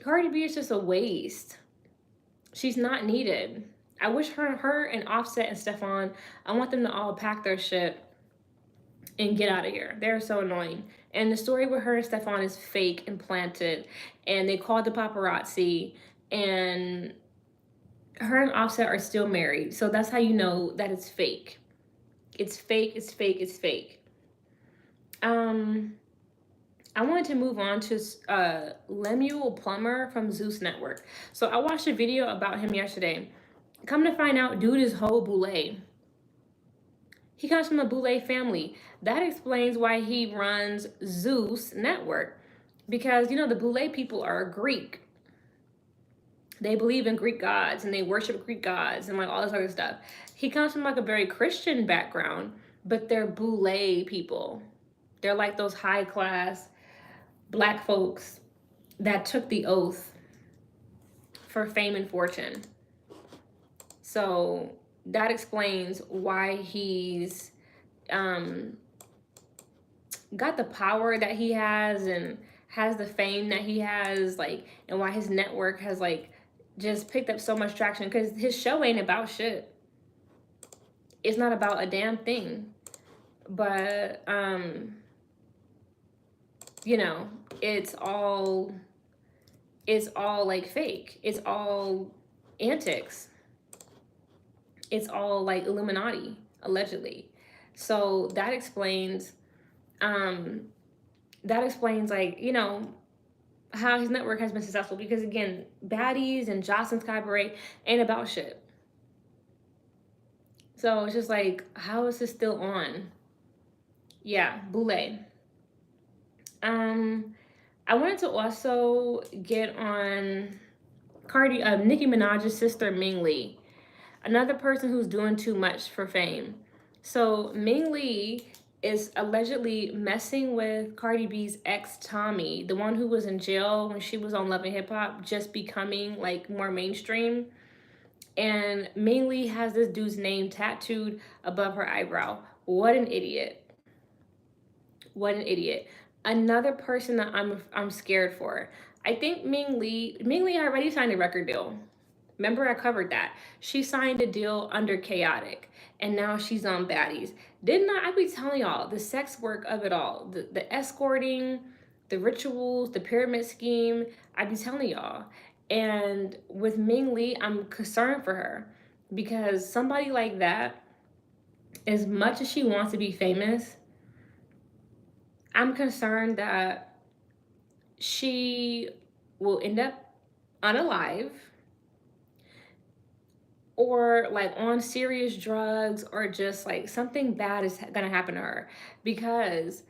Cardi B is just a waste. She's not needed. I wish her and Offset and Stefan, I want them to all pack their shit and get out of here. They're so annoying. And the story with her and Stefan is fake and planted. And they called the paparazzi. And her and Offset are still married. So that's how you know that it's fake. It's fake, it's fake, it's fake. I wanted to move on to Lemuel Plummer from Zeus Network. So I watched a video about him yesterday. Come to find out, dude is whole Boulay. He comes from a Boulay family. That explains why he runs Zeus Network. Because, you know, the Boulay people are Greek. They believe in Greek gods and they worship Greek gods and like all this other stuff. He comes from like a very Christian background, but they're Boulay people. They're like those high class Black folks that took the oath for fame and fortune. So that explains why he's got the power that he has and has the fame that he has, like, and why his network has like just picked up so much traction, because his show ain't about shit. It's not about a damn thing. But you know, it's all like fake. It's all antics. It's all like Illuminati, allegedly. So um that explains, like, you know, how his network has been successful, because again, baddies and Jocelyn's Cabaret ain't about shit. So it's just like, how is this still on? Yeah, Boulay. I wanted to also get on Nicki Minaj's sister, Ming Lee, another person who's doing too much for fame. So Ming Lee is allegedly messing with Cardi B's ex Tommy, the one who was in jail when she was on Love and Hip Hop, just becoming like more mainstream. And Ming Lee has this dude's name tattooed above her eyebrow. What an idiot. What an idiot. Another person that I'm scared for. I think Ming Lee already signed a record deal. Remember, I covered that. She signed a deal under Chaotic, and now she's on Baddies. Didn't I be telling y'all the sex work of it all? The escorting, the rituals, the pyramid scheme. I be telling y'all. And with Ming Lee, I'm concerned for her, because somebody like that, as much as she wants to be famous, I'm concerned that she will end up unalive, or like on serious drugs, or just like something bad is gonna happen to her, because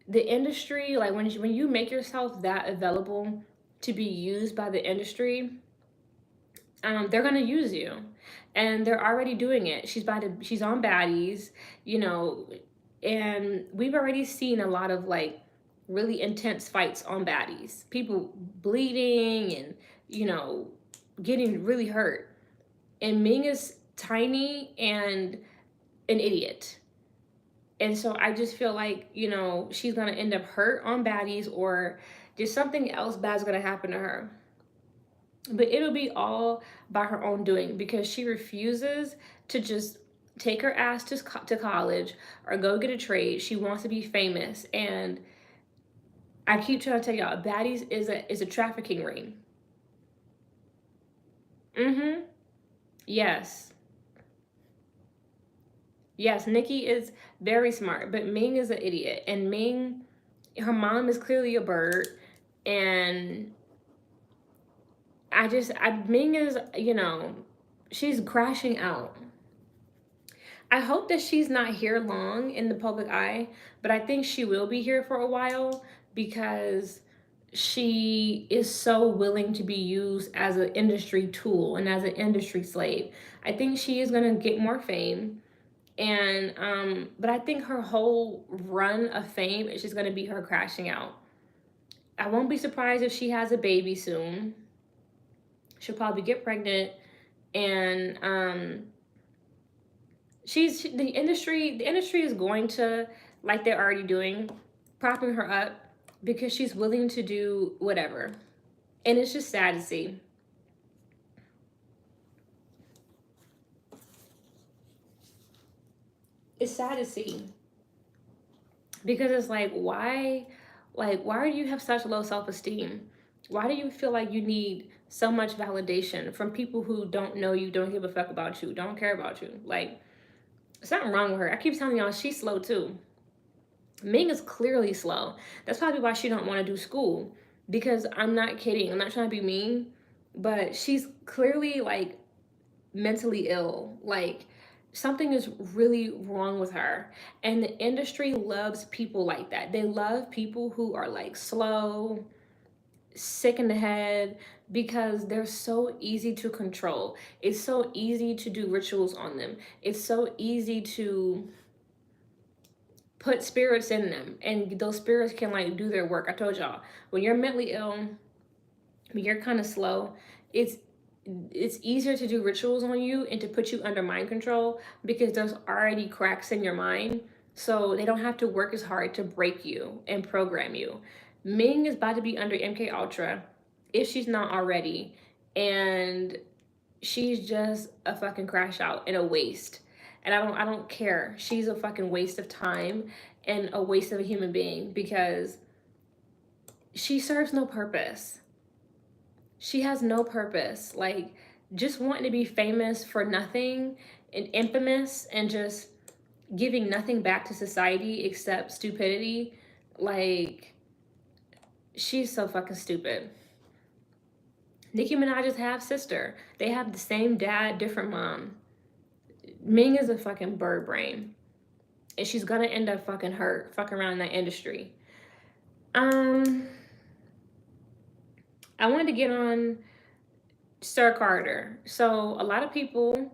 the industry, like when you make yourself that available to be used by the industry, they're gonna use you, and they're already doing it. She's on Baddies, you know, and we've already seen a lot of like really intense fights on Baddies, people bleeding and, you know, getting really hurt. And Ming is tiny and an idiot. And so I just feel like, you know, she's gonna end up hurt on Baddies, or just something else bad's gonna happen to her. But it'll be all by her own doing, because she refuses to just take her ass to college or go get a trade. She wants to be famous. And I keep trying to tell y'all, Baddies is a trafficking ring. Mm-hmm. Yes. Yes, Nikki is very smart, but Ming is an idiot. And Ming, her mom is clearly a bird. And Ming is, you know, she's crashing out. I hope that she's not here long in the public eye, but I think she will be here for a while, because she is so willing to be used as an industry tool and as an industry slave. I think she is going to get more fame. And but I think her whole run of fame is just going to be her crashing out. I won't be surprised if she has a baby soon. She'll probably get pregnant, and the industry is going to, like they're already doing, propping her up, because she's willing to do whatever. And it's just sad to see. It's sad to see, because it's why do you have such low self-esteem? Why do you feel like you need so much validation from people who don't know you, don't give a fuck about you, don't care about you? Like, something wrong with her. I keep telling y'all, she's slow too. Ming is clearly slow. That's probably why she don't want to do school, because I'm not kidding. I'm not trying to be mean, but she's clearly like mentally ill. Like, something is really wrong with her. And the industry loves people like that. They love people who are like slow, sick in the head, because they're so easy to control. It's so easy to do rituals on them. It's so easy to put spirits in them, and those spirits can like do their work. I told y'all, when you're mentally ill, when you're kind of slow, it's easier to do rituals on you and to put you under mind control, because there's already cracks in your mind, so they don't have to work as hard to break you and program you. Ming is about to be under MK Ultra, if she's not already, and she's just a fucking crash out and a waste. And I don't care. She's a fucking waste of time and a waste of a human being because she serves no purpose. She has no purpose. Like, just wanting to be famous for nothing and infamous and just giving nothing back to society except stupidity. Like, she's so fucking stupid. Nicki Minaj's half sister. They have the same dad, different mom. Ming is a fucking bird brain. And she's gonna end up fucking hurt, fucking around in that industry. I wanted to get on Sir Carter. So a lot of people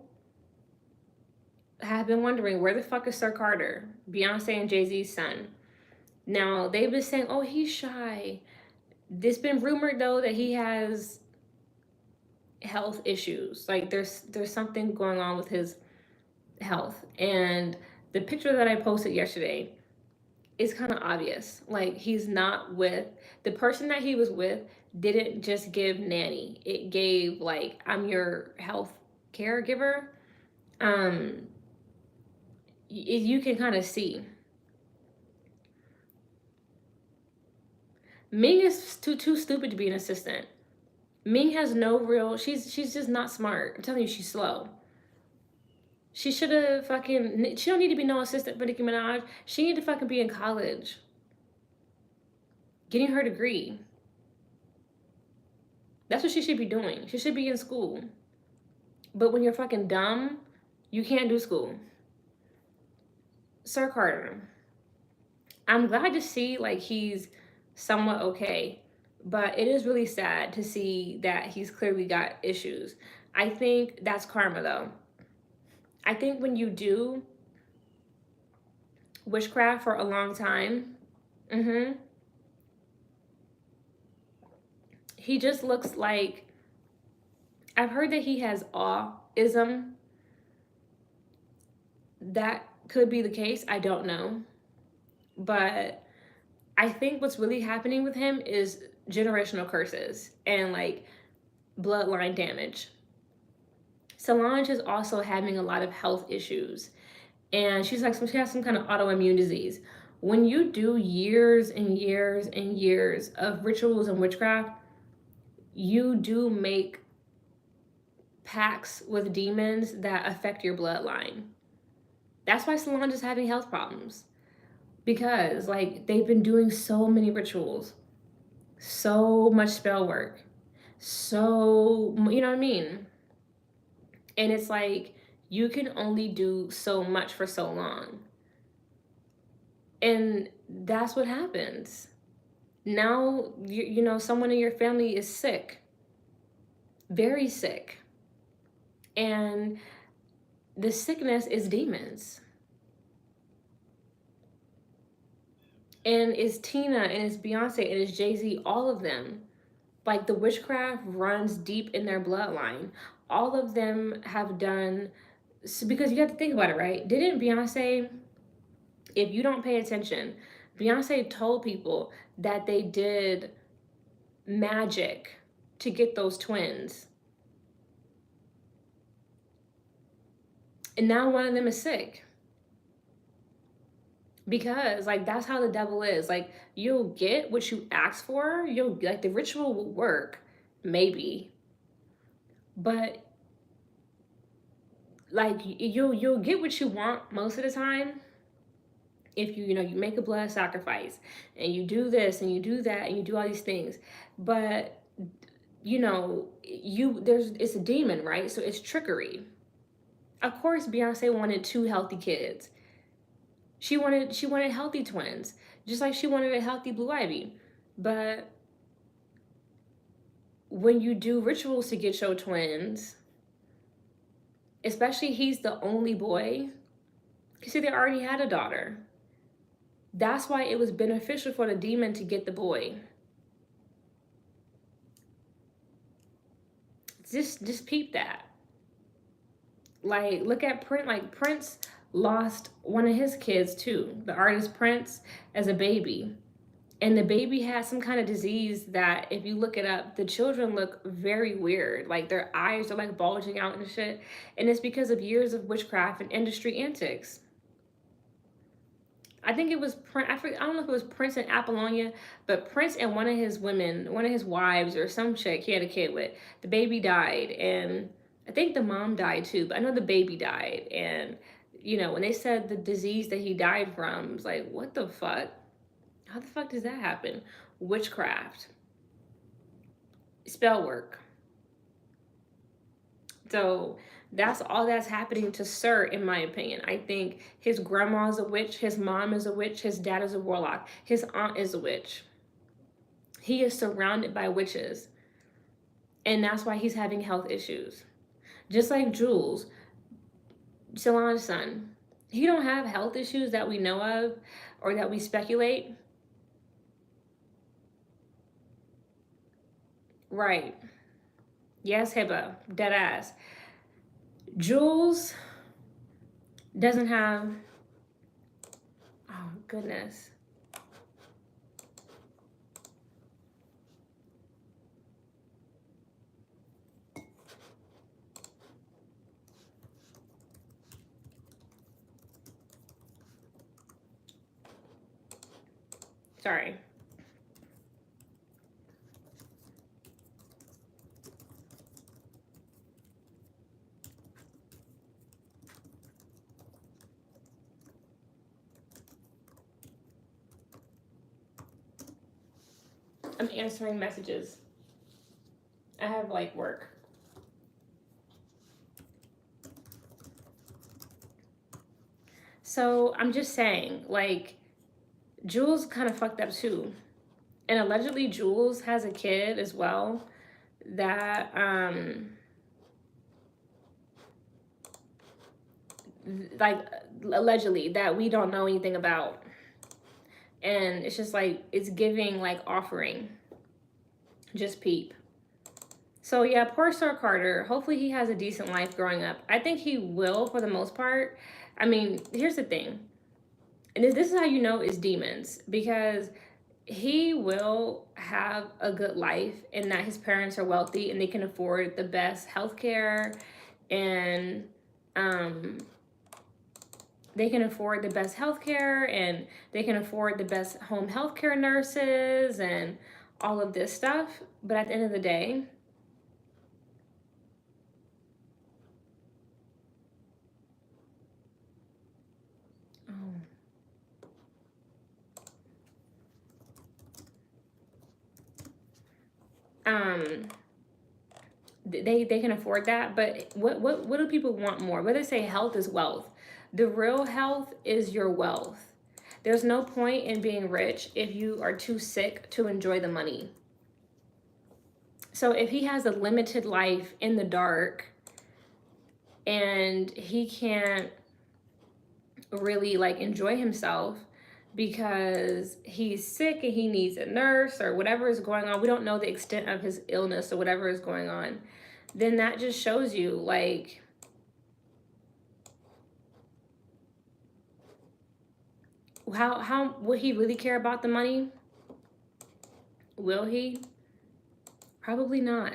have been wondering where the fuck is Sir Carter, Beyonce and Jay-Z's son. Now they've been saying, oh, he's shy. It's been rumored though that he has health issues. Like there's something going on with his health. And the picture that I posted yesterday is kind of obvious. Like he's not with the person that he was with didn't just give nanny. It gave like, I'm your health caregiver. You can kind of see. Ming is too stupid to be an assistant. Ming has no real. She's just not smart. I'm telling you, she's slow. She should have fucking. She don't need to be no assistant for Nicki Minaj. She need to fucking be in college, getting her degree. That's what she should be doing. She should be in school. But when you're fucking dumb, you can't do school. Sir Carter. I'm glad to see like he's somewhat okay, but it is really sad to see that he's clearly got issues. I think that's karma though. I think when you do witchcraft for a long time, he just looks like, I've heard that he has autism. That could be the case. I don't know. But I think what's really happening with him is generational curses and like bloodline damage. Solange is also having a lot of health issues. And she has some kind of autoimmune disease. When you do years and years and years of rituals and witchcraft, you do make pacts with demons that affect your bloodline. That's why Solange is having health problems. Because like they've been doing so many rituals, so much spell work, so, you know what I mean? And it's like you can only do so much for so long. And that's what happens. Now, you know, someone in your family is sick, very sick. And the sickness is demons. And it's Tina and it's Beyonce and it's Jay-Z, all of them. Like the witchcraft runs deep in their bloodline. All of them have done, because you have to think about it, right? Didn't Beyonce, if you don't pay attention, Beyonce told people that they did magic to get those twins. And now one of them is sick. Because like that's how the devil is. Like you'll get what you ask for. You'll like the ritual will work, maybe. But like you'll get what you want most of the time if you know you make a blood sacrifice and you do this and you do that and you do all these things. But you know, it's a demon, right? So it's trickery. Of course Beyonce wanted 2 healthy kids. She wanted healthy twins, just like she wanted a healthy Blue Ivy. But when you do rituals to get your twins, especially he's the only boy, because see, they already had a daughter. That's why it was beneficial for the demon to get the boy. Just peep that. Like, look at Prince. Like, Prince lost one of his kids too, the artist Prince, as a baby. And the baby has some kind of disease that, if you look it up, the children look very weird. Like their eyes are like bulging out and shit. And it's because of years of witchcraft and industry antics. I think it was I don't know if it was Prince and Apollonia, but Prince and one of his women, one of his wives or some chick he had a kid with, the baby died, and I think the mom died too, but I know the baby died. And when they said the disease that he died from, it's like, what the fuck? How the fuck does that happen? Witchcraft, spell work. So that's all that's happening to Sir, in my opinion. I think his grandma's a witch, his mom is a witch, his dad is a warlock, his aunt is a witch. He is surrounded by witches. And that's why he's having health issues. Just like Jules, Solange's son. He don't have health issues that we know of or that we speculate. Right. Yes, Hiba. Dead ass. Jules doesn't have... Oh, goodness. Sorry. I'm answering messages. I have like work. So I'm just saying, like, Jules kind of fucked up too. And allegedly Jules has a kid as well that like allegedly that we don't know anything about. And it's just like, it's giving like offering. Just peep. So yeah, poor Sir Carter. Hopefully he has a decent life growing up. I think he will for the most part. I mean, here's the thing. And this is how you know it's demons. Because he will have a good life and that his parents are wealthy and they can afford the best healthcare, and they can afford the best healthcare, and they can afford the best home healthcare nurses and all of this stuff. But at the end of the day, they can afford that. But what do people want more? What they say, health is wealth. The real health is your wealth. There's no point in being rich if you are too sick to enjoy the money. So if he has a limited life in the dark and he can't really like enjoy himself because he's sick and he needs a nurse or whatever is going on, we don't know the extent of his illness or whatever is going on, then that just shows you like how will he really care about the money? Will he? Probably not.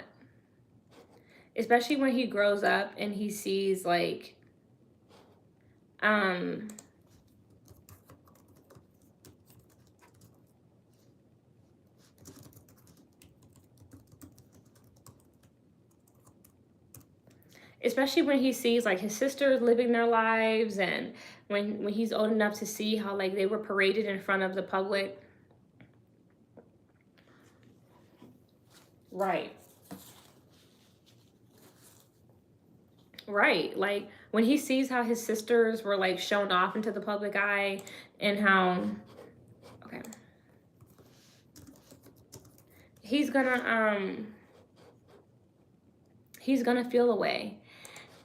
Especially when he grows up and he sees like especially when he sees like his sisters living their lives, and when he's old enough to see how like they were paraded in front of the public. Right. Right. Like when he sees how his sisters were like shown off into the public eye, and how, okay, he's gonna feel away.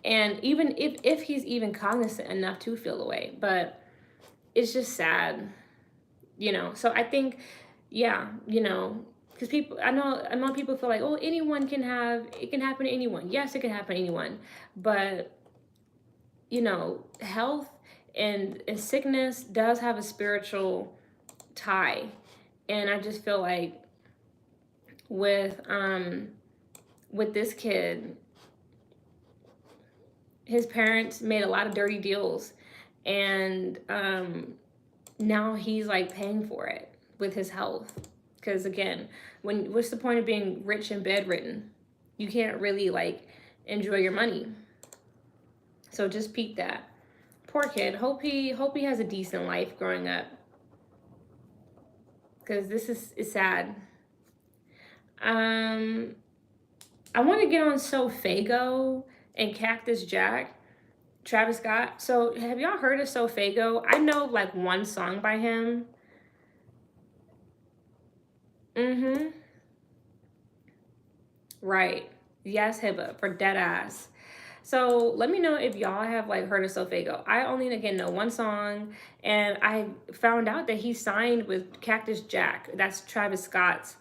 And even if he's even cognizant enough to feel away, but it's just sad, So I think, yeah, because I know people feel like, oh, it can happen to anyone. Yes, it can happen to anyone, but health and sickness does have a spiritual tie, And I just feel like with this kid, his parents made a lot of dirty deals, and now he's like paying for it with his health. Because again, what's the point of being rich and bedridden? You can't really like enjoy your money. So just peep that. Poor kid. Hope he has a decent life growing up. Because this is sad. I want to get on Sofago and Cactus Jack, Travis Scott. So have y'all heard of Sofago? I know like one song by him. Right. Yes, Hiba, for dead ass. So let me know if y'all have like heard of Sofago. I only again know one song, and I found out that he signed with Cactus Jack. That's Travis Scott's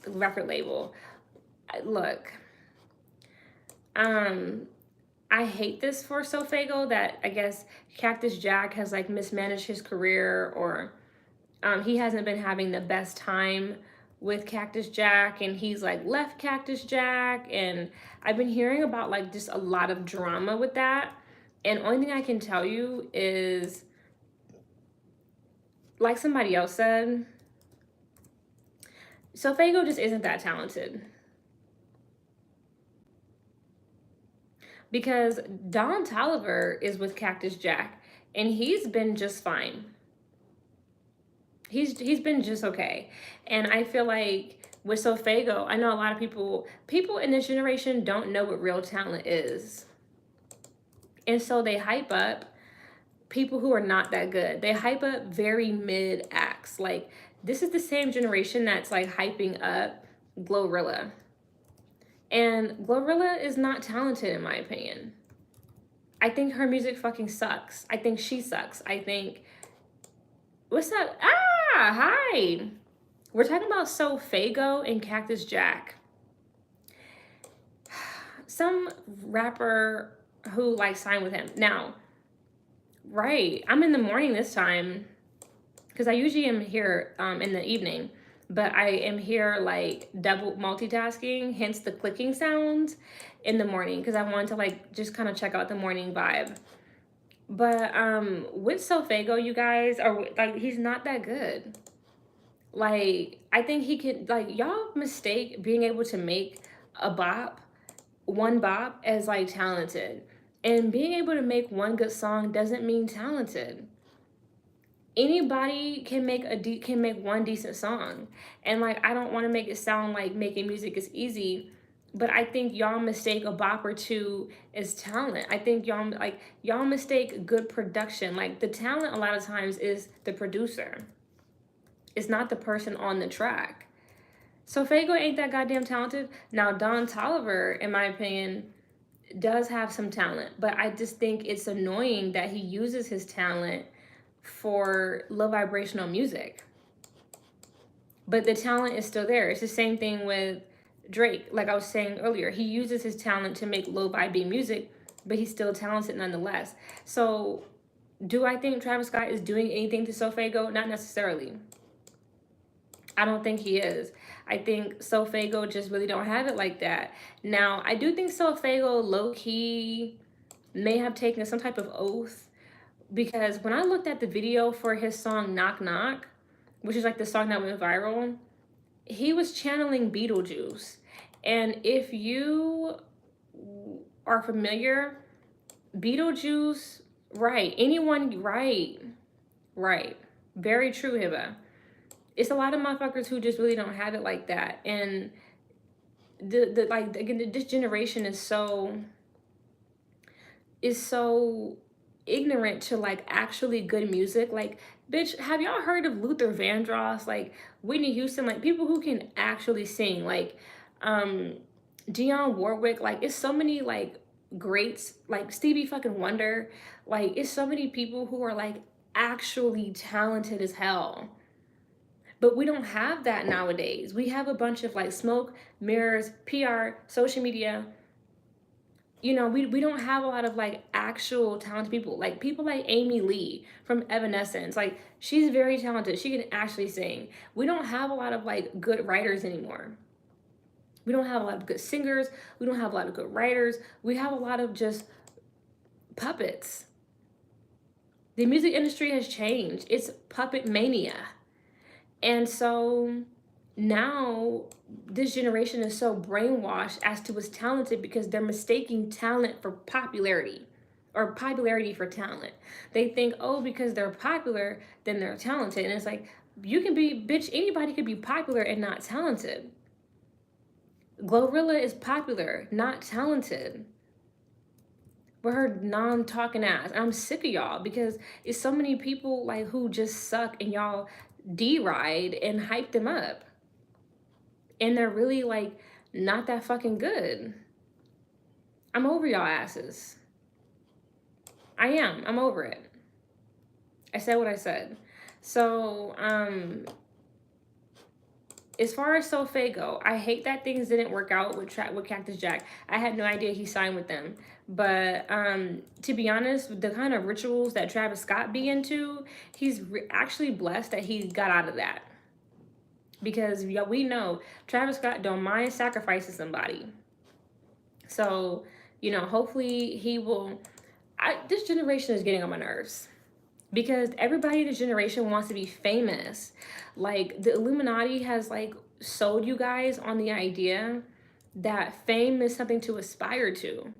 record label. Look, I hate this for Sofago, that I guess Cactus Jack has like mismanaged his career, or he hasn't been having the best time with Cactus Jack, and he's like left Cactus Jack, and I've been hearing about like just a lot of drama with that. And only thing I can tell you is, like somebody else said, Sofago just isn't that talented. Because Don Toliver is with Cactus Jack, and he's been just fine. He's been just okay. And I feel like with Sofago, I know a lot of people in this generation don't know what real talent is. And so they hype up people who are not that good. They hype up very mid acts. Like, this is the same generation that's like hyping up Glorilla. And Glorilla is not talented, in my opinion. I think her music fucking sucks. I think she sucks. I think... What's up? Hi. We're talking about Sofago and Cactus Jack. Some rapper who like signed with him. Now, right, I'm in the morning this time, because I usually am here in the evening, but I am here like double multitasking, hence the clicking sounds in the morning, because I wanted to like just kind of check out the morning vibe. But with Sofago, you guys, are like, he's not that good. Like, I think he can, like, y'all mistake being able to make a bop, one bop, as like talented. And being able to make one good song doesn't mean talented. Anybody can make one decent song. And like, I don't want to make it sound like making music is easy, but I think y'all mistake a bop or two as talent. I think y'all mistake good production. Like, the talent a lot of times is the producer. It's not the person on the track. Sofago ain't that goddamn talented. Now, Don Toliver, in my opinion, does have some talent, but I just think it's annoying that he uses his talent for low vibrational music. But the talent is still there. It's the same thing with Drake. Like I was saying earlier, he uses his talent to make low vibing music, but he's still talented nonetheless. So do I think Travis Scott is doing anything to Sofago? Not necessarily. I don't think he is. I think Sofago just really don't have it like that. Now, I do think Sofago low-key may have taken some type of oath, because when I looked at the video for his song Knock Knock, which is like the song that went viral, he was channeling Beetlejuice. And if you are familiar, Beetlejuice, right, anyone, right, very true, Hiba. It's a lot of motherfuckers who just really don't have it like that. And this generation is so ignorant to like actually good music. Like, bitch, have y'all heard of Luther Vandross, like Whitney Houston, like people who can actually sing, like Dionne Warwick? Like, it's so many like greats, like Stevie fucking Wonder. Like, it's so many people who are like actually talented as hell. But we don't have that nowadays. We have a bunch of like smoke, mirrors, PR, social media. you know, we don't have a lot of like actual talented people. Like people like Amy Lee from Evanescence. Like she's very talented. She can actually sing. We don't have a lot of like good writers anymore. We don't have a lot of good singers. We don't have a lot of good writers. We have a lot of just puppets. The music industry has changed. It's puppet mania. And so now this generation is so brainwashed as to what's talented because they're mistaking talent for popularity or popularity for talent. They think, oh, because they're popular, then they're talented. And it's like, you can be, bitch, anybody could be popular and not talented. Glorilla is popular, not talented. With her non-talking ass. I'm sick of y'all because it's so many people like who just suck and y'all deride and hype them up. And they're really like not that fucking good. I'm over y'all asses. I am. I'm over it. I said what I said. So, as far as Sophie go, I hate that things didn't work out with Cactus Jack. I had no idea he signed with them. But to be honest, the kind of rituals that Travis Scott be into, he's actually blessed that he got out of that. Because yeah, we know Travis Scott don't mind sacrificing somebody. So, you know, hopefully he will. This generation is getting on my nerves. Because everybody in this generation wants to be famous. Like the Illuminati has like sold you guys on the idea that fame is something to aspire to.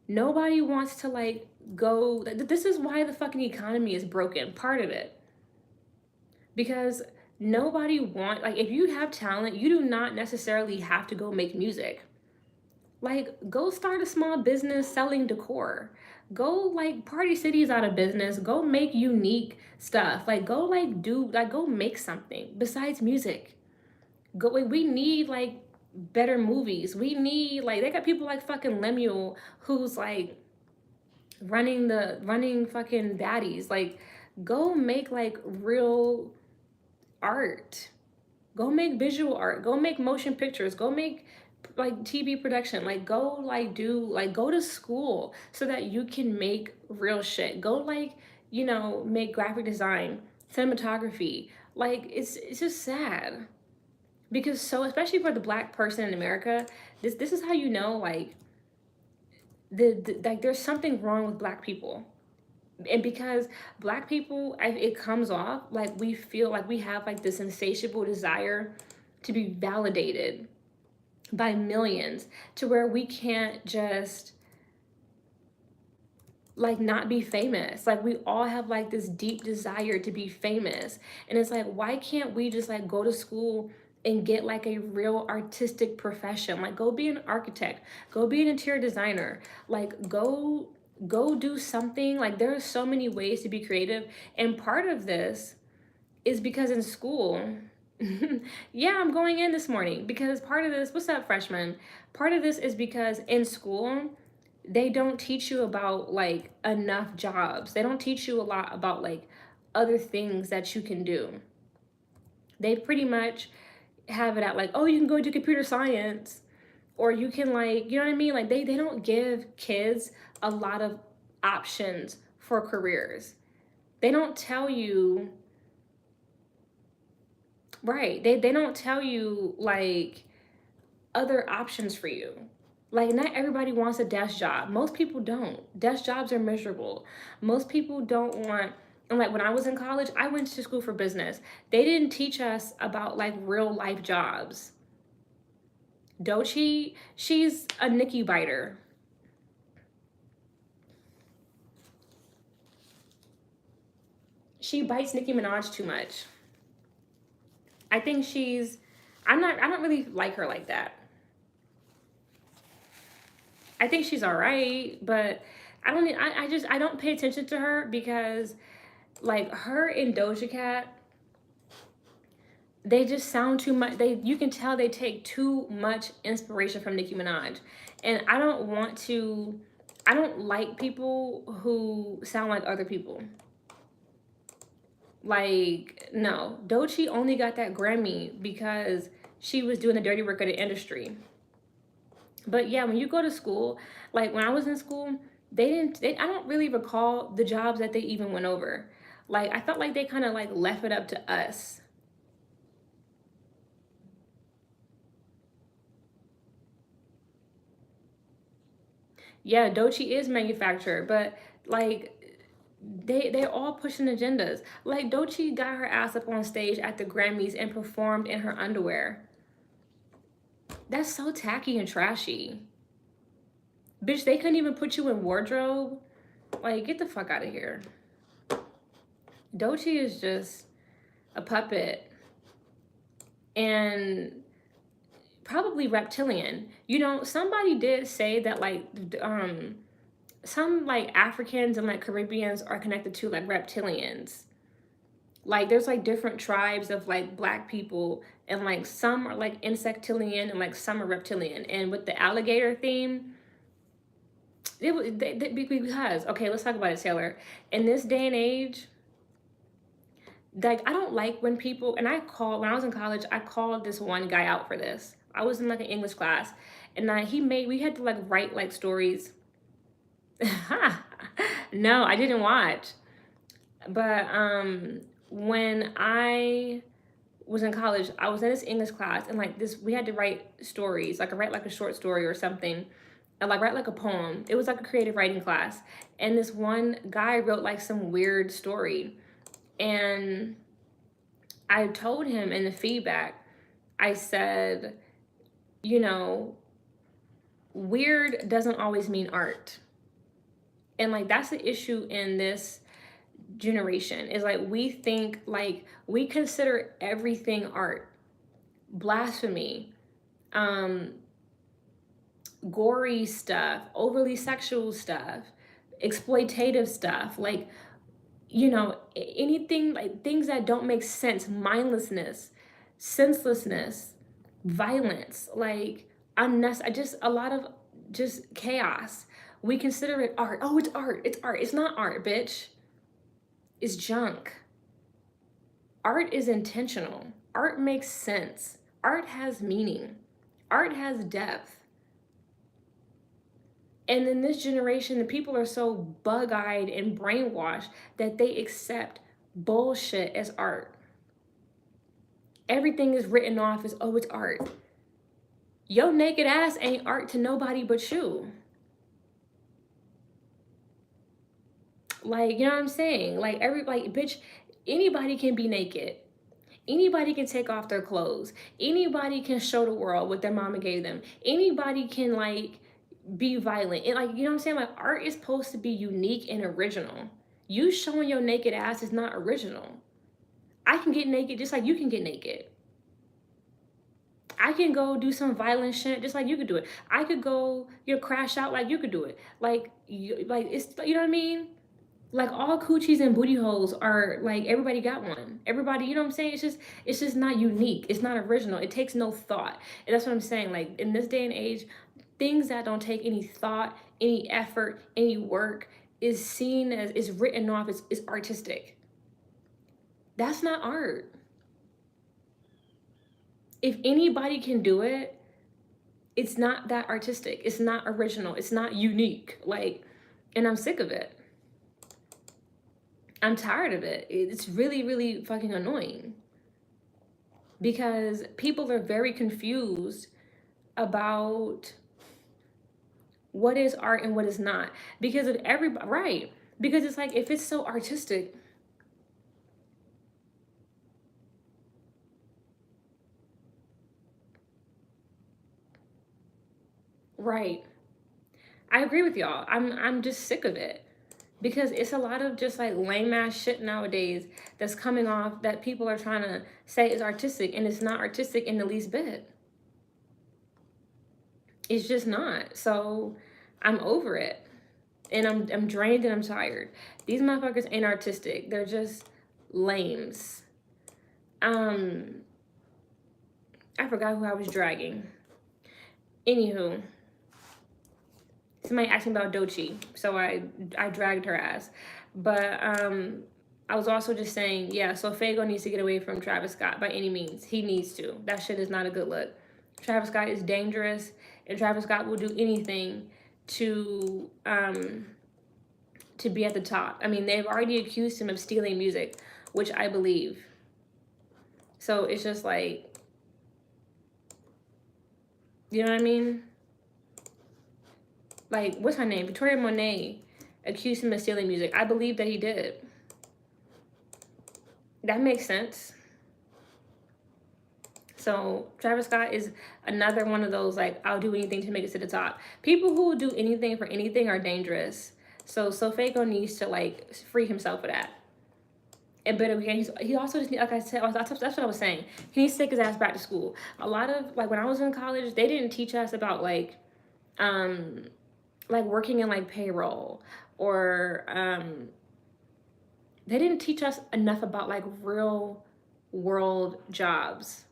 Nobody wants to like go. This is why the fucking economy is broken. Part of it. Because nobody like if you have talent, you do not necessarily have to go make music. Like go start a small business selling decor. Go like Party City's out of business. Go make unique stuff. Like go like do like go make something besides music. Go we need like better movies. We need like they got people like fucking Lemuel who's like running fucking baddies. Like go make like real art. Go make visual art. Go make motion pictures. Go make like TV production. Like go like do like go to school so that you can make real shit. Go like, you know, make graphic design, cinematography. Like it's just sad. Because so especially for the black person in America, this is how you know like like there's something wrong with black people. And because black people, it comes off like we feel like we have like this insatiable desire to be validated by millions to where we can't just like not be famous. Like we all have like this deep desire to be famous. And it's like, why can't we just like go to school and get like a real artistic profession? Like go be an architect, go be an interior designer, like go do something. Like there are so many ways to be creative. And part of this is because in school, yeah, I'm going in this morning because part of this, what's up, freshman? Part of this is because in school, they don't teach you about like enough jobs. They don't teach you a lot about like other things that you can do. They pretty much have it at like, oh, you can go do computer science, or you can like, you know what I mean? Like they don't give kids a lot of options for careers. They don't tell you, right? They don't tell you like other options for you. Like not everybody wants a desk job. Most people don't. Desk jobs are miserable. Most people don't want, and like when I was in college, I went to school for business. They didn't teach us about like real life jobs. Doechii, she's a Nicki biter. She bites Nicki Minaj too much. I think I don't really like her like that. I think she's all right, but I don't pay attention to her because like her and Doja Cat, they just sound too much. You can tell they take too much inspiration from Nicki Minaj. And I don't like people who sound like other people. Like, no. Doechii only got that Grammy because she was doing the dirty work of the industry. But yeah, when you go to school, like when I was in school, I don't really recall the jobs that they even went over. Like I felt like they kind of like left it up to us. Yeah, Dochi is manufacturer, but like they're all pushing agendas. Like Dochi got her ass up on stage at the Grammys and performed in her underwear. That's so tacky and trashy. Bitch, they couldn't even put you in wardrobe. Like, get the fuck out of here. Dochi is just a puppet and probably reptilian. You know, somebody did say that like some like Africans and like Caribbeans are connected to like reptilians. Like there's like different tribes of like black people, and like some are like insectilian and like some are reptilian. And with the alligator theme, because okay, let's talk about it, Taylor. In this day and age, like I don't like when people, and when I was in college, I called this one guy out for this. I was in like an English class, and we had to like write like stories. No, I didn't watch. But when I was in college, I was in this English class, and like this, we had to write stories, like I write like a short story or something, and like write like a poem. It was like a creative writing class, and this one guy wrote like some weird story, and I told him in the feedback, I said, you know, weird doesn't always mean art, and like that's the issue in this generation is like we think like we consider everything art. Blasphemy, um gory stuff, overly sexual stuff, exploitative stuff, like anything, like things that don't make sense, mindlessness, senselessness, violence, like unnecessary, just a lot of just chaos. We consider it art. Oh, it's art, it's art. It's not art, bitch. It's junk. Art is intentional. Art makes sense. Art has meaning. Art has depth. And in this generation, the people are so bug-eyed and brainwashed that they accept bullshit as art. Everything is written off as, oh, it's art. Your naked ass ain't art to nobody but you. Like, you know what I'm saying? Like, bitch, anybody can be naked. Anybody can take off their clothes. Anybody can show the world what their mama gave them. Anybody can, like, be violent. And, like, you know what I'm saying? Like, art is supposed to be unique and original. You showing your naked ass is not original. I can get naked just like you can get naked. I can go do some violent shit just like you could do it. I could go, crash out like you could do it. Like, it's, you know what I mean? Like all coochies and booty holes are like everybody got one. Everybody, you know what I'm saying? It's just not unique. It's not original. It takes no thought. And that's what I'm saying. Like in this day and age, things that don't take any thought, any effort, any work is seen as, is written off as is artistic. That's not art. If anybody can do it, it's not that artistic. It's not original. It's not unique. Like, and I'm sick of it. I'm tired of it. It's really, really fucking annoying because people are very confused about what is art and what is not. Because of everybody, right? Because it's like, if it's so artistic, right? I agree with y'all. I'm just sick of it because it's a lot of just like lame ass shit nowadays that's coming off that people are trying to say is artistic, and it's not artistic in the least bit. It's just not. So I'm over it. And I'm drained and I'm tired. These motherfuckers ain't artistic. They're just lames. Um I forgot who I was dragging. Anywho, somebody asked me about Dochi, so I dragged her ass. But I was also just saying, yeah, so Fago needs to get away from Travis Scott by any means. He needs to. That shit is not a good look. Travis Scott is dangerous, and Travis Scott will do anything to be at the top. I mean, they've already accused him of stealing music, which I believe. So it's just like, you know what I mean? Like, what's her name? Victoria Monet accused him of stealing music. I believe that he did. That makes sense. So Travis Scott is another one of those, like, I'll do anything to make it to the top. People who will do anything for anything are dangerous. So Fago needs to, like, free himself of that. And but again, he also just, like I said, that's what I was saying. He needs to take his ass back to school. A lot of, like, when I was in college, they didn't teach us about, like working in, like, payroll, or they didn't teach us enough about, like, real world jobs.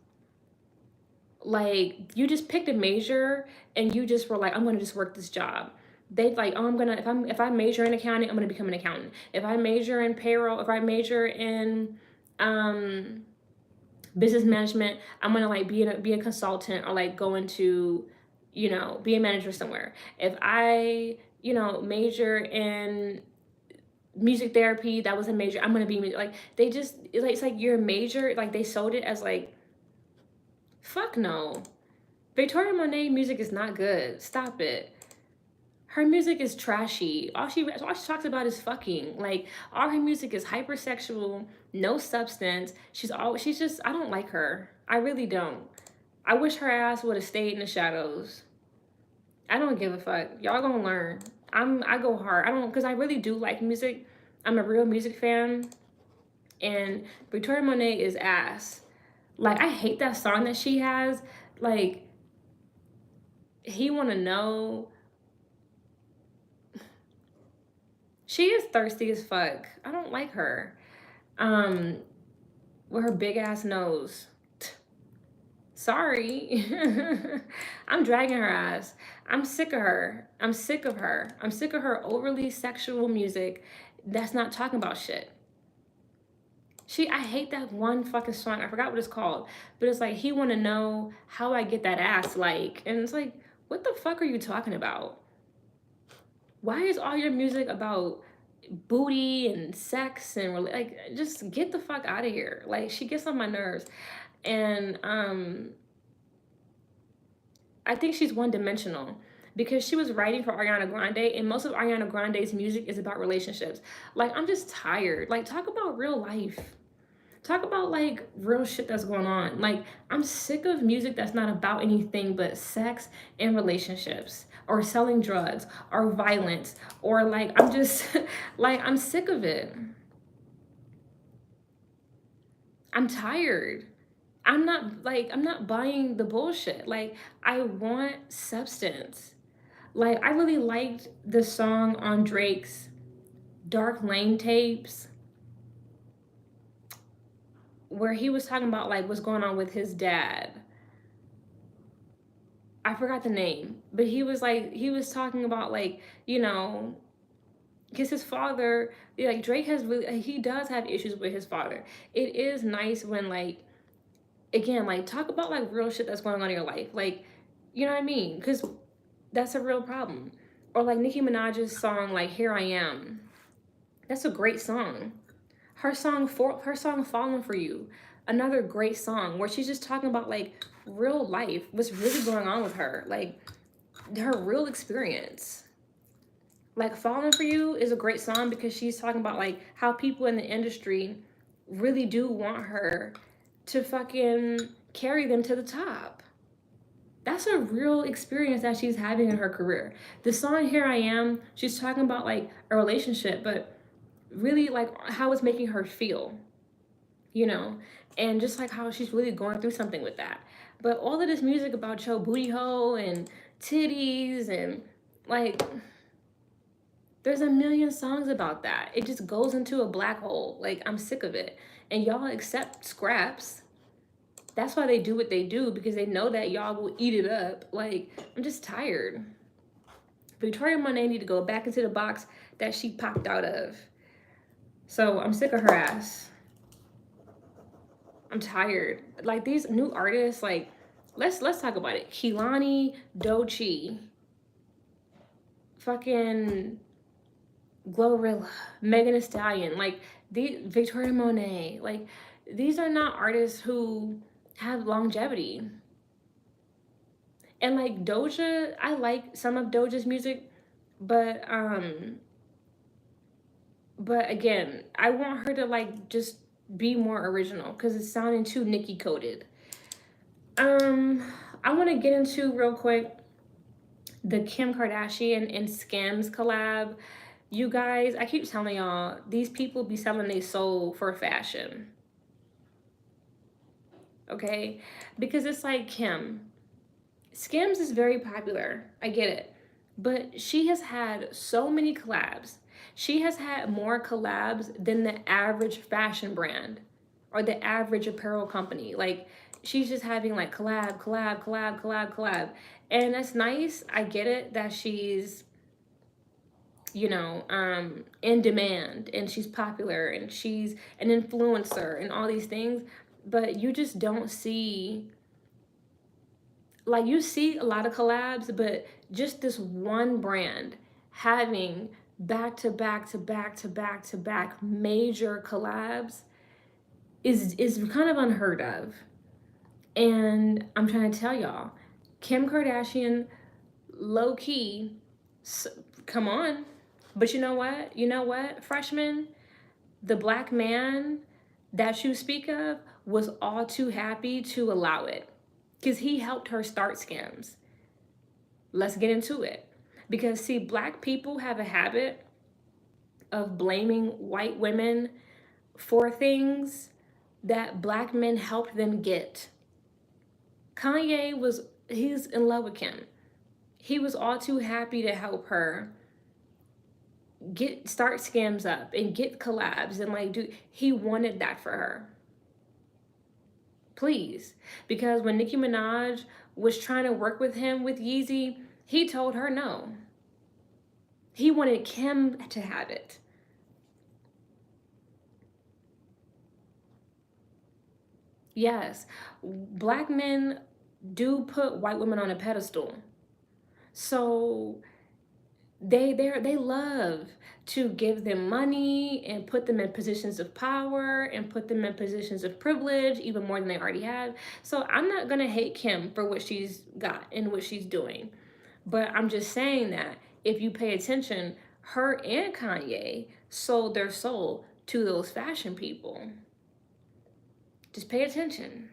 Like, you just picked a major and you just were like, I'm gonna just work this job. They like, oh, if I major in accounting, I'm gonna become an accountant. If I major in payroll, if I major in business management, I'm gonna, like, be a consultant, or, like, go into, be a manager somewhere. If I, major in music therapy, that was a major, I'm gonna be, like, they just, it's like your major, like, they sold it as, like, fuck no. Victoria Monet music is not good. Stop it. Her music is trashy. All she talks about is fucking. Like, all her music is hypersexual, no substance. She's just, I don't like her. I really don't. I wish her ass would have stayed in the shadows. I don't give a fuck. Y'all gonna learn. I go hard. Because I really do like music. I'm a real music fan. And Victoria Monet is ass. Like, I hate that song that she has. Like, he wanna know. She is thirsty as fuck. I don't like her. With her big ass nose. Sorry. I'm dragging her ass. I'm sick of her. I'm sick of her. I'm sick of her overly sexual music that's not talking about shit. I hate that one fucking song. I forgot what it's called. But it's like, he wanna know how I get that ass, like. And it's like, what the fuck are you talking about? Why is all your music about booty and sex and, like, just get the fuck out of here. Like, she gets on my nerves. And I think she's one-dimensional, because she was writing for Ariana Grande, and most of Ariana Grande's music is about relationships. Like, I'm just tired. Like, talk about real life. Talk about, like, real shit that's going on. Like, I'm sick of music that's not about anything but sex and relationships, or selling drugs, or violence, or, like, I'm just, like, I'm sick of it. I'm tired. I'm not buying the bullshit. Like, I want substance. Like, I really liked the song on Drake's Dark Lane tapes, where he was talking about, like, what's going on with his dad. I forgot the name, but he was talking about, like, because his father, like, Drake he does have issues with his father. It is nice when, like, again, like, talk about, like, real shit that's going on in your life. Like, you know what I mean? Because that's a real problem. Or, like, Nicki Minaj's song, like, Here I Am. That's a great song. Her song Falling For You, another great song, where she's just talking about, like, real life, what's really going on with her, like, her real experience. Like, Falling For You is a great song because she's talking about, like, how people in the industry really do want her to fucking carry them to the top. That's a real experience that she's having in her career. The song Here I Am, she's talking about, like, a relationship, but really, like, how it's making her feel, and just, like, how she's really going through something with that. But all of this music about your booty hole and titties and, like, there's a million songs about that. It just goes into a black hole. Like, I'm sick of it. And y'all accept scraps. That's why they do what they do, because they know that y'all will eat it up. Like, I'm just tired. Victoria Monet need to go back into the box that she popped out of. So I'm sick of her ass. I'm tired. Like, these new artists, like let's talk about it. Kehlani, Doechii, fucking Glorilla, Megan Thee Stallion, like the Victoria Monet, like these are not artists who have longevity. And like Doja, I like some of Doja's music, but again, I want her to like just be more original because it's sounding too Nicki coded. I want to get into real quick the Kim Kardashian and Skims collab. You guys, I keep telling y'all, these people be selling their soul for fashion. Okay? Because it's like Kim. Skims is very popular. I get it. But she has had so many collabs. She has had more collabs than the average fashion brand or the average apparel company. Like, she's just having like collab. And that's nice. I get it that she's, you know, in demand and she's popular and she's an influencer and all these things. But you just don't see, like, you see a lot of collabs, but just this one brand having back to back major collabs is kind of unheard of. And I'm trying to tell y'all, Kim Kardashian, low key, come on. But you know what, freshman? The black man that you speak of was all too happy to allow it because he helped her start Skims. Let's get into it. Because see, black people have a habit of blaming white women for things that black men helped them get. Kanye he's in love with Kim. He was all too happy to help her start Skims up and get collabs and like he wanted that for her. Please. Because when Nicki Minaj was trying to work with him with Yeezy, he told her no. He wanted Kim to have it. Yes, black men do put white women on a pedestal. So they love to give them money and put them in positions of power and put them in positions of privilege even more than they already have. So I'm not gonna hate Kim for what she's got and what she's doing, but I'm just saying that if you pay attention, her and Kanye sold their soul to those fashion people. Just pay attention.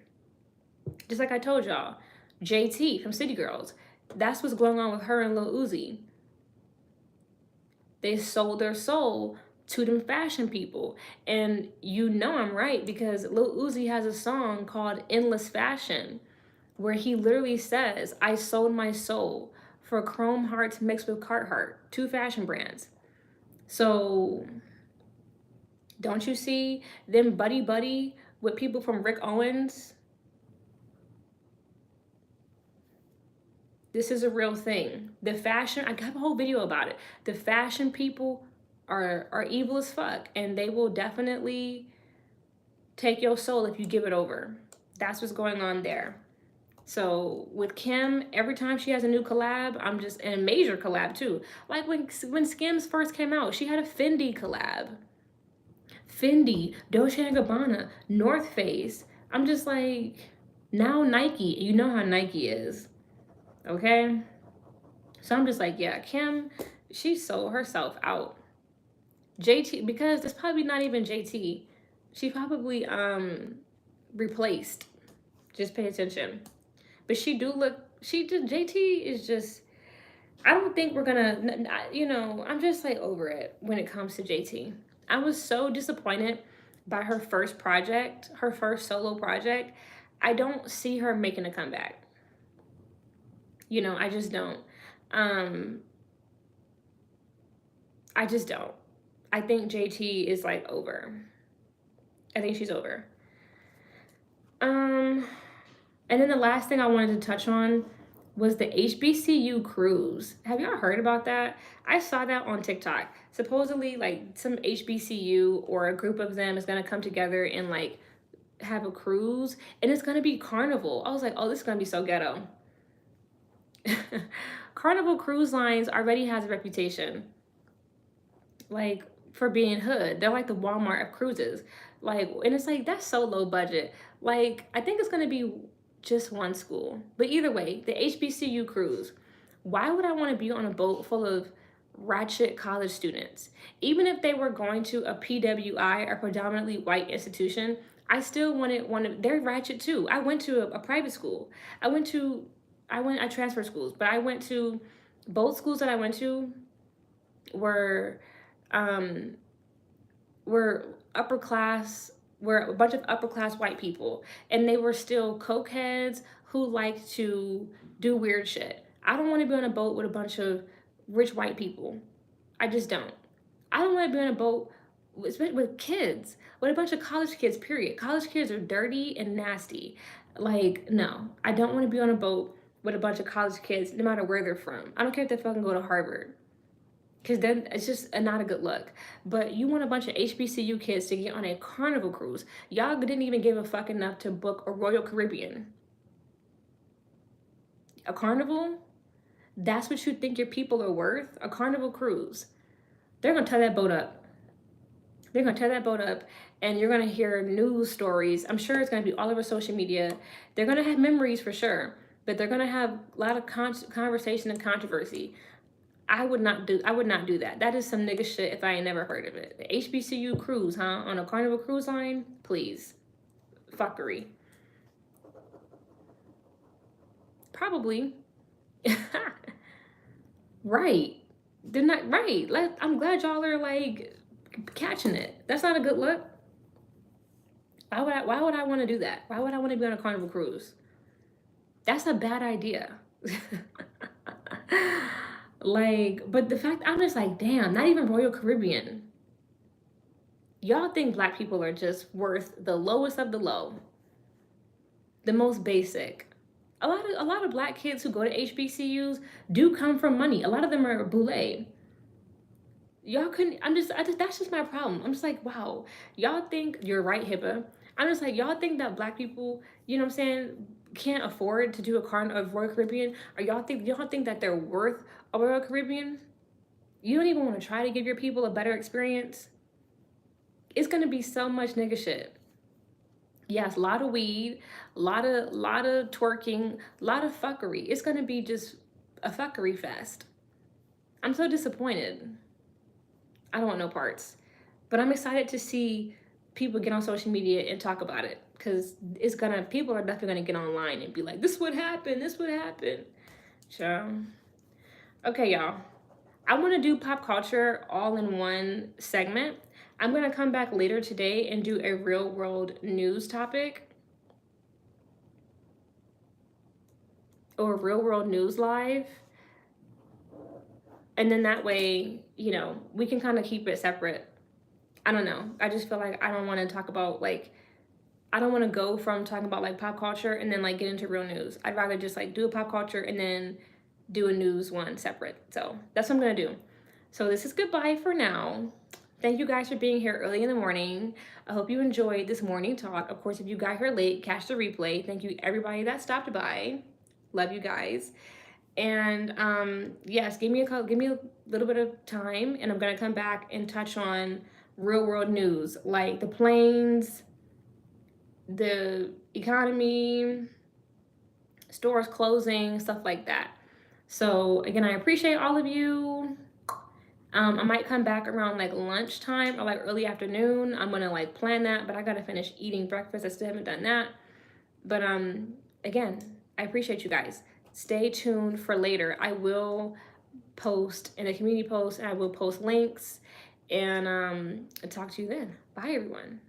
Just like I told y'all, JT from City Girls, that's what's going on with her and Lil Uzi. They sold their soul to them fashion people. And you know I'm right because Lil Uzi has a song called Endless Fashion where he literally says, I sold my soul for Chrome Hearts mixed with Carhartt, 2 fashion brands. So don't you see them buddy with people from Rick Owens? This is a real thing. The fashion, I got a whole video about it. The fashion people are evil as fuck, and they will definitely take your soul if you give it over. That's what's going on there. So with Kim, every time she has a new collab, I'm just, and a major collab too. Like when Skims first came out, she had a Fendi collab. Fendi, Dolce & Gabbana, North Face. I'm just like, now Nike. You know how Nike is. Okay? So I'm just like, yeah, Kim, she sold herself out. JT, because it's probably not even JT. She probably replaced. Just pay attention. But JT is just, I don't think we're gonna, you know, I'm just like over it when it comes to JT. I was so disappointed by her first project, her first solo project. I don't see her making a comeback. You know, I just don't. I just don't. I think JT is like over. I think she's over. And then the last thing I wanted to touch on was the HBCU cruise. Have y'all heard about that? I saw that on TikTok. Supposedly, like, some HBCU or a group of them is gonna come together and like have a cruise, and it's gonna be Carnival. I was like, oh, this is gonna be so ghetto. Carnival Cruise Lines already has a reputation, like, for being hood. They're like the Walmart of cruises. Like, and it's like, that's so low budget. Like, I think it's gonna be just one school. But either way, the HBCU cruise. Why would I want to be on a boat full of ratchet college students? Even if they were going to a PWI, or predominantly white institution, I still wouldn't want to. They're ratchet too. I went to a private school. I transferred schools, but I went to both schools that I went to were um were upper class, were a bunch of upper class white people, and they were still cokeheads who liked to do weird shit. I don't want to be on a boat with a bunch of rich white people. I just don't. I don't want to be on a boat with kids, with a bunch of college kids, period. College kids are dirty and nasty. Like, no, I don't want to be on a boat with a bunch of college kids, no matter where they're from. I don't care if they fucking go to Harvard, because then it's just not a good look. But you want a bunch of HBCU kids to get on a Carnival cruise. Y'all didn't even give a fuck enough to book a Royal Caribbean. A Carnival? That's what you think your people are worth? A Carnival cruise. They're gonna tear that boat up. They're gonna tear that boat up, and you're gonna hear news stories. I'm sure it's gonna be all over social media. They're gonna have memories for sure, but they're gonna have a lot of conversation and controversy. I would not do that. That is some nigga shit if I ain't never heard of it. The HBCU cruise, huh? On a Carnival cruise line? Please. Fuckery. Probably. Right. They're not right. I'm glad y'all are like catching it. That's not a good look. Why would I want to do that? Why would I want to be on a Carnival cruise? That's a bad idea. Like, but the fact, I'm just like, damn, not even Royal Caribbean. Y'all think black people are just worth the lowest of the low, the most basic. A lot of black kids who go to HBCUs do come from money. A lot of them are boule. Y'all couldn't. That's just my problem. I'm just like, wow. Y'all think you're right, HIPAA. I'm just like, y'all think that black people, you know what I'm saying, can't afford to do a Royal Caribbean, or y'all think that they're worth a Royal Caribbean? You don't even want to try to give your people a better experience. It's gonna be so much nigga shit. Yes, a lot of weed, a lot of twerking, a lot of fuckery. It's gonna be just a fuckery fest. I'm so disappointed. I don't want no parts, but I'm excited to see people get on social media and talk about it, because people are definitely gonna get online and be like, this would happen, this would happen. So, okay, y'all. I want to do pop culture all in one segment. I'm going to come back later today and do a real world news topic, or a real world news live. And then that way, you know, we can kind of keep it separate. I don't know. I just feel like I don't want to talk about like, I don't want to go from talking about like pop culture and then like get into real news. I'd rather just like do a pop culture and then do a news one separate. So that's what I'm going to do. So this is goodbye for now. Thank you guys for being here early in the morning. I hope you enjoyed this morning talk. Of course, if you got here late, catch the replay. Thank you everybody that stopped by. Love you guys. And yes, give me a little bit of time, and I'm gonna come back and touch on real world news, like the planes, the economy, stores closing, stuff like that. So again, I appreciate all of you. I might come back around like lunchtime or like early afternoon. I'm gonna like plan that, but I gotta finish eating breakfast. I still haven't done that. But again, I appreciate you guys. Stay tuned for later. I will post in a community post, and I will post links, and talk to you then. Bye, everyone.